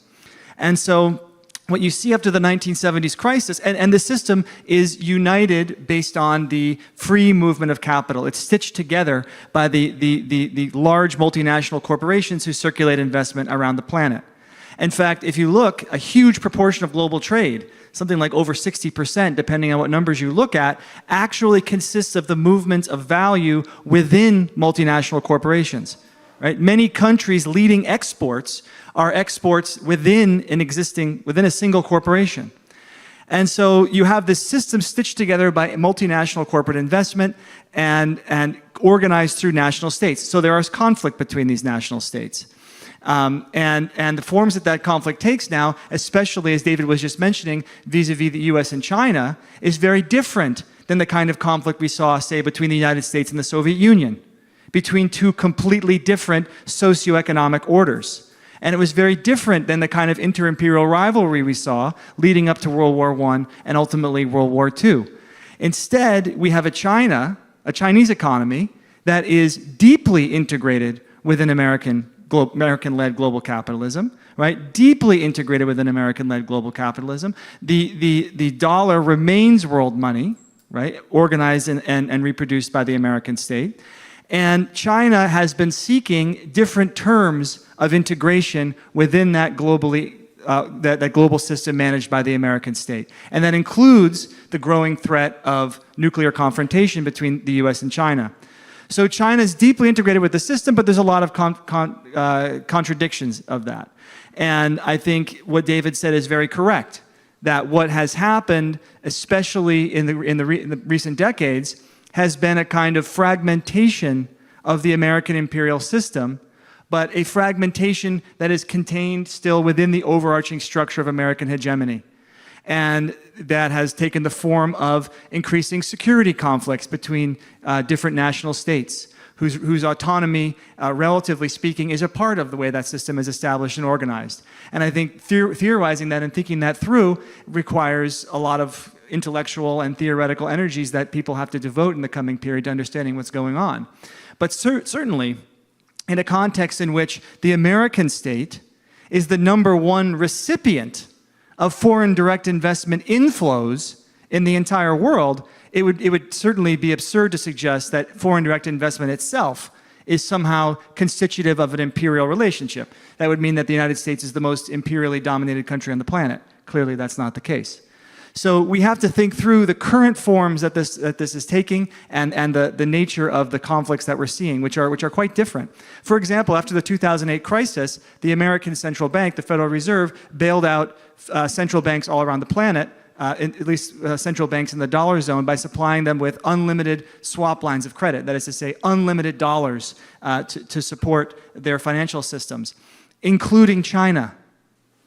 And so what you see up to the 1970s crisis, and the system is united based on the free movement of capital. It's stitched together by the large multinational corporations who circulate investment around the planet. In fact, if you look, a huge proportion of global trade, something like over 60%, depending on what numbers you look at, actually consists of the movements of value within multinational corporations. Right? Many countries' leading exports are exports within a single corporation. And so you have this system stitched together by multinational corporate investment and organized through national states. So there is conflict between these national states. And the forms that conflict takes now, especially as David was just mentioning, vis-a-vis the US and China, is very different than the kind of conflict we saw, say, between the United States and the Soviet Union, between two completely different socioeconomic orders. And it was very different than the kind of inter-imperial rivalry we saw leading up to World War I and ultimately World War II. Instead, we have a Chinese economy that is deeply integrated within American-led global capitalism, right? Deeply integrated within American-led global capitalism. The dollar remains world money, right? Organized and reproduced by the American state. And China has been seeking different terms of integration within that that global system managed by the American state. And that includes the growing threat of nuclear confrontation between the US and China. So China is deeply integrated with the system, but there's a lot of contradictions of that. And I think what David said is very correct, that what has happened, especially in the recent decades, has been a kind of fragmentation of the American imperial system, but a fragmentation that is contained still within the overarching structure of American hegemony. And that has taken the form of increasing security conflicts between different national states, whose autonomy, relatively speaking, is a part of the way that system is established and organized. And I think theorizing that and thinking that through requires a lot of intellectual and theoretical energies that people have to devote in the coming period to understanding what's going on. But certainly, in a context in which the American state is the #1 recipient of foreign direct investment inflows in the entire world, it would certainly be absurd to suggest that foreign direct investment itself is somehow constitutive of an imperial relationship. That would mean that the United States is the most imperially dominated country on the planet. Clearly, that's not the case. So we have to think through the current forms that this is taking and the nature of the conflicts that we're seeing, which are quite different. For example, after the 2008 crisis, the American Central Bank, the Federal Reserve, bailed out central banks all around the planet, at least central banks in the dollar zone, by supplying them with unlimited swap lines of credit. That is to say, unlimited dollars to support their financial systems, including China.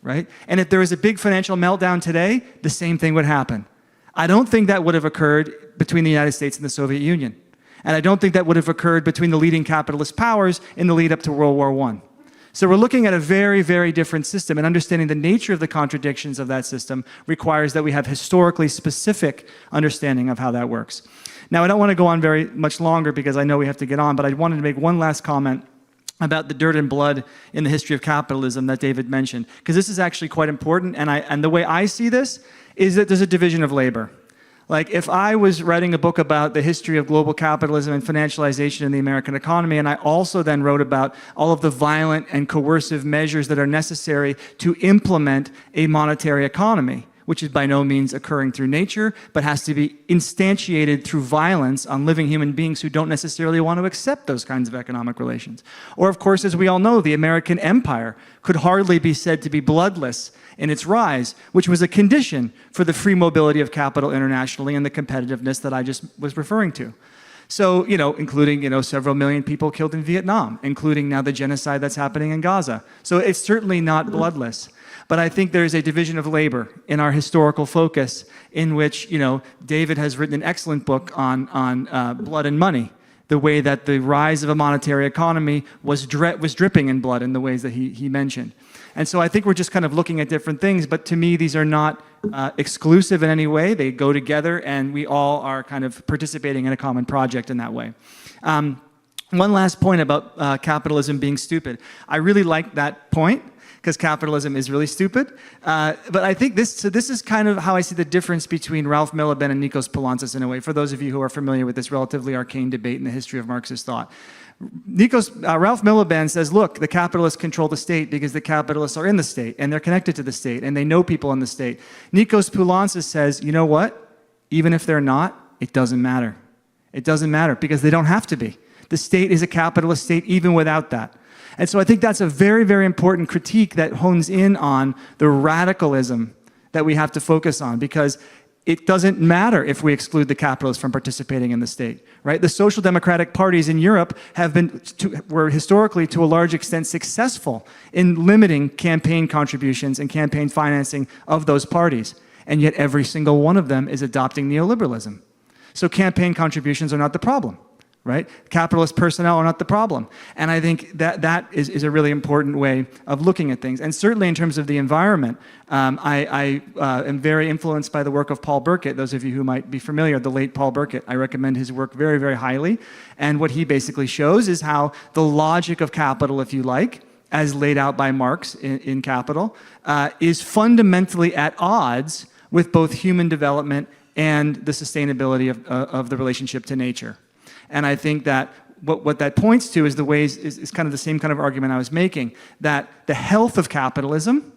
Right? And if there was a big financial meltdown today, the same thing would happen. I don't think that would have occurred between the United States and the Soviet Union. And I don't think that would have occurred between the leading capitalist powers in the lead up to World War I. So we're looking at a very, very different system, and understanding the nature of the contradictions of that system requires that we have historically specific understanding of how that works. Now, I don't want to go on very much longer because I know we have to get on, but I wanted to make one last comment about the dirt and blood in the history of capitalism that David mentioned, because this is actually quite important, and the way I see this is that there's a division of labor. Like, if I was writing a book about the history of global capitalism and financialization in the American economy, and I also then wrote about all of the violent and coercive measures that are necessary to implement a monetary economy, which is by no means occurring through nature, but has to be instantiated through violence on living human beings who don't necessarily want to accept those kinds of economic relations. Or, of course, as we all know, the American empire could hardly be said to be bloodless in its rise, which was a condition for the free mobility of capital internationally and the competitiveness that I just was referring to. So, including, several million people killed in Vietnam, including now the genocide that's happening in Gaza. So it's certainly not bloodless. But I think there's a division of labor in our historical focus in which, David has written an excellent book on blood and money, the way that the rise of a monetary economy was dripping in blood in the ways that he mentioned. And so I think we're just kind of looking at different things, but to me, these are not exclusive in any way. They go together, and we all are kind of participating in a common project in that way. One last point about capitalism being stupid. I really like that point, because capitalism is really stupid. But I think this is kind of how I see the difference between Ralph Miliband and Nikos Poulantzas in a way, for those of you who are familiar with this relatively arcane debate in the history of Marxist thought. Ralph Miliband says, look, the capitalists control the state because the capitalists are in the state, and they're connected to the state, and they know people in the state. Nikos Poulantzas says, you know what? Even if they're not, it doesn't matter. It doesn't matter, because they don't have to be. The state is a capitalist state even without that. And so I think that's a very, very important critique that hones in on the radicalism that we have to focus on, because it doesn't matter if we exclude the capitalists from participating in the state, right? The social democratic parties in Europe were historically, to a large extent, successful in limiting campaign contributions and campaign financing of those parties. And yet every single one of them is adopting neoliberalism. So campaign contributions are not the problem, right? Capitalist personnel are not the problem. And I think that is a really important way of looking at things. And certainly in terms of the environment, I am very influenced by the work of Paul Burkett. Those of you who might be familiar, the late Paul Burkett, I recommend his work very, very highly. And what he basically shows is how the logic of capital, if you like, as laid out by Marx in Capital, is fundamentally at odds with both human development and the sustainability of the relationship to nature. And I think that what that points to is is kind of the same kind of argument I was making, that the health of capitalism,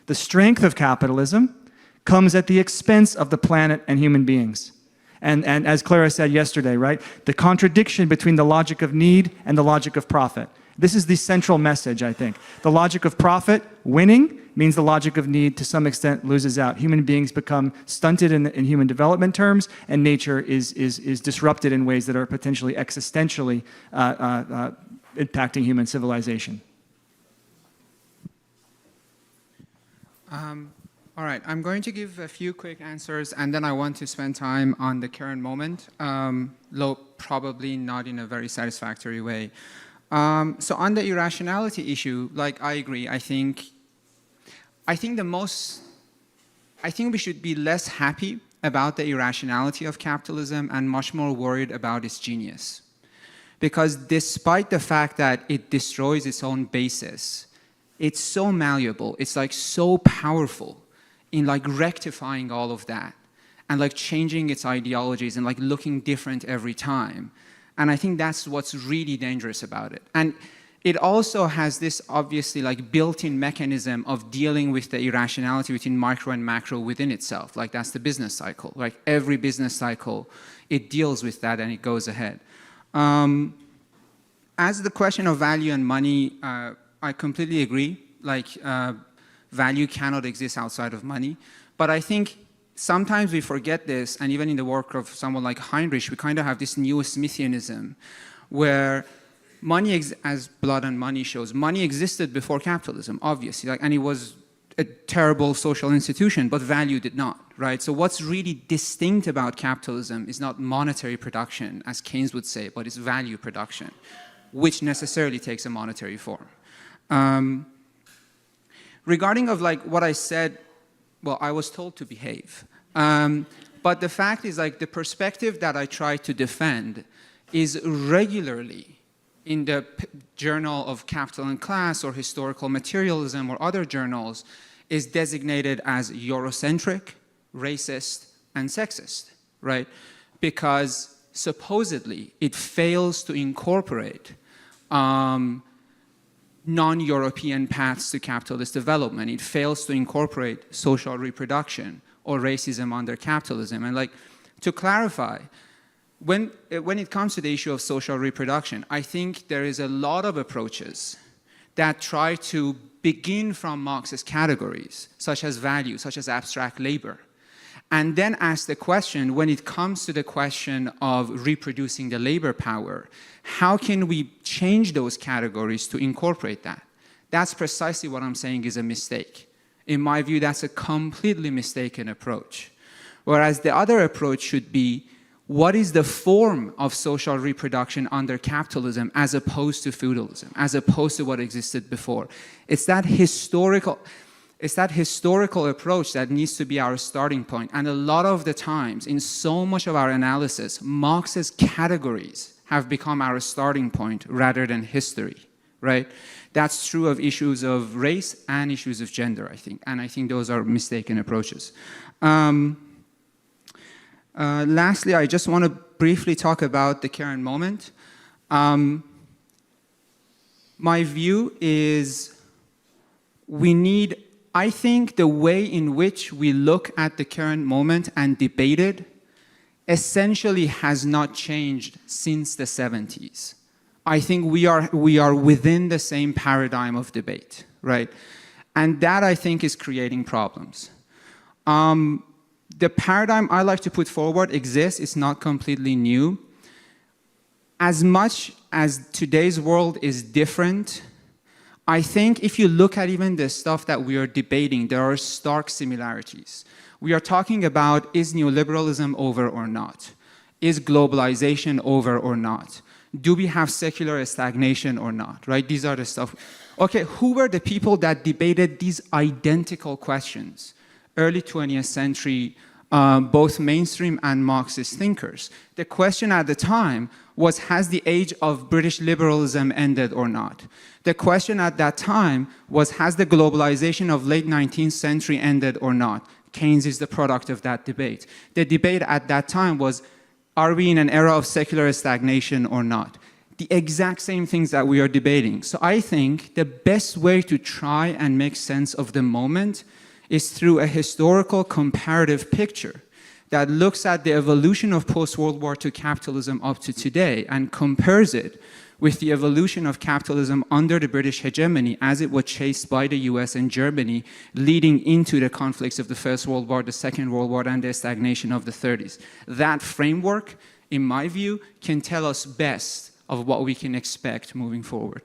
the strength of capitalism, comes at the expense of the planet and human beings. And as Clara said yesterday, right, the contradiction between the logic of need and the logic of profit. This is the central message, I think. The logic of profit winning means the logic of need to some extent loses out. Human beings become stunted in human development terms, and nature is disrupted in ways that are potentially existentially impacting human civilization. All right, I'm going to give a few quick answers, and then I want to spend time on the current moment, though probably not in a very satisfactory way. So on the irrationality issue, like, I agree. I think we should be less happy about the irrationality of capitalism and much more worried about its genius. Because despite the fact that it destroys its own basis, it's so malleable, it's like so powerful in like rectifying all of that and like changing its ideologies and like looking different every time. And I think that's what's really dangerous about it. And it also has this obviously like built-in mechanism of dealing with the irrationality between micro and macro within itself. Like, that's the business cycle. Like, every business cycle, it deals with that and it goes ahead. As the question of value and money, I completely agree. Like, value cannot exist outside of money. But I think sometimes we forget this, and even in the work of someone like Heinrich, we kind of have this new Smithianism where money, as Blood and Money shows, money existed before capitalism, obviously, like, and it was a terrible social institution, but value did not, right? So what's really distinct about capitalism is not monetary production, as Keynes would say, but it's value production, which necessarily takes a monetary form. Regarding of like what I said, well, I was told to behave. But the fact is, like, the perspective that I try to defend is regularly in the Journal of Capital and Class or Historical Materialism or other journals is designated as Eurocentric, racist, and sexist, right? Because supposedly it fails to incorporate non-European paths to capitalist development. It fails to incorporate social reproduction or racism under capitalism. And like, to clarify, when it comes to the issue of social reproduction, I think there is a lot of approaches that try to begin from Marx's categories, such as value, such as abstract labor, and then ask the question, when it comes to the question of reproducing the labor power, how can we change those categories to incorporate that? That's precisely what I'm saying is a mistake. In my view, that's a completely mistaken approach. Whereas the other approach should be, what is the form of social reproduction under capitalism as opposed to feudalism, as opposed to what existed before? It's that historical approach that needs to be our starting point. And a lot of the times, in so much of our analysis, Marx's categories have become our starting point rather than history, right? That's true of issues of race and issues of gender, I think. And I think those are mistaken approaches. Lastly, I just want to briefly talk about the current moment. My view is I think the way in which we look at the current moment and debate it essentially has not changed since the 70s. I think we are within the same paradigm of debate, right? And that, I think, is creating problems. The paradigm I like to put forward exists. It's not completely new. As much as today's world is different, I think if you look at even the stuff that we are debating, there are stark similarities. We are talking about, is neoliberalism over or not? Is globalization over or not? Do we have secular stagnation or not, right? These are the stuff. Okay, who were the people that debated these identical questions? Early 20th century, both mainstream and Marxist thinkers. The question at the time was, has the age of British liberalism ended or not? The question at that time was, has the globalization of late 19th century ended or not? Keynes is the product of that debate. The debate at that time was, are we in an era of secular stagnation or not? The exact same things that we are debating. So I think the best way to try and make sense of the moment is through a historical comparative picture that looks at the evolution of post-World War II capitalism up to today and compares it with the evolution of capitalism under the British hegemony as it was chased by the US and Germany leading into the conflicts of the First World War, the Second World War, and the stagnation of the 30s. That framework, in my view, can tell us best of what we can expect moving forward.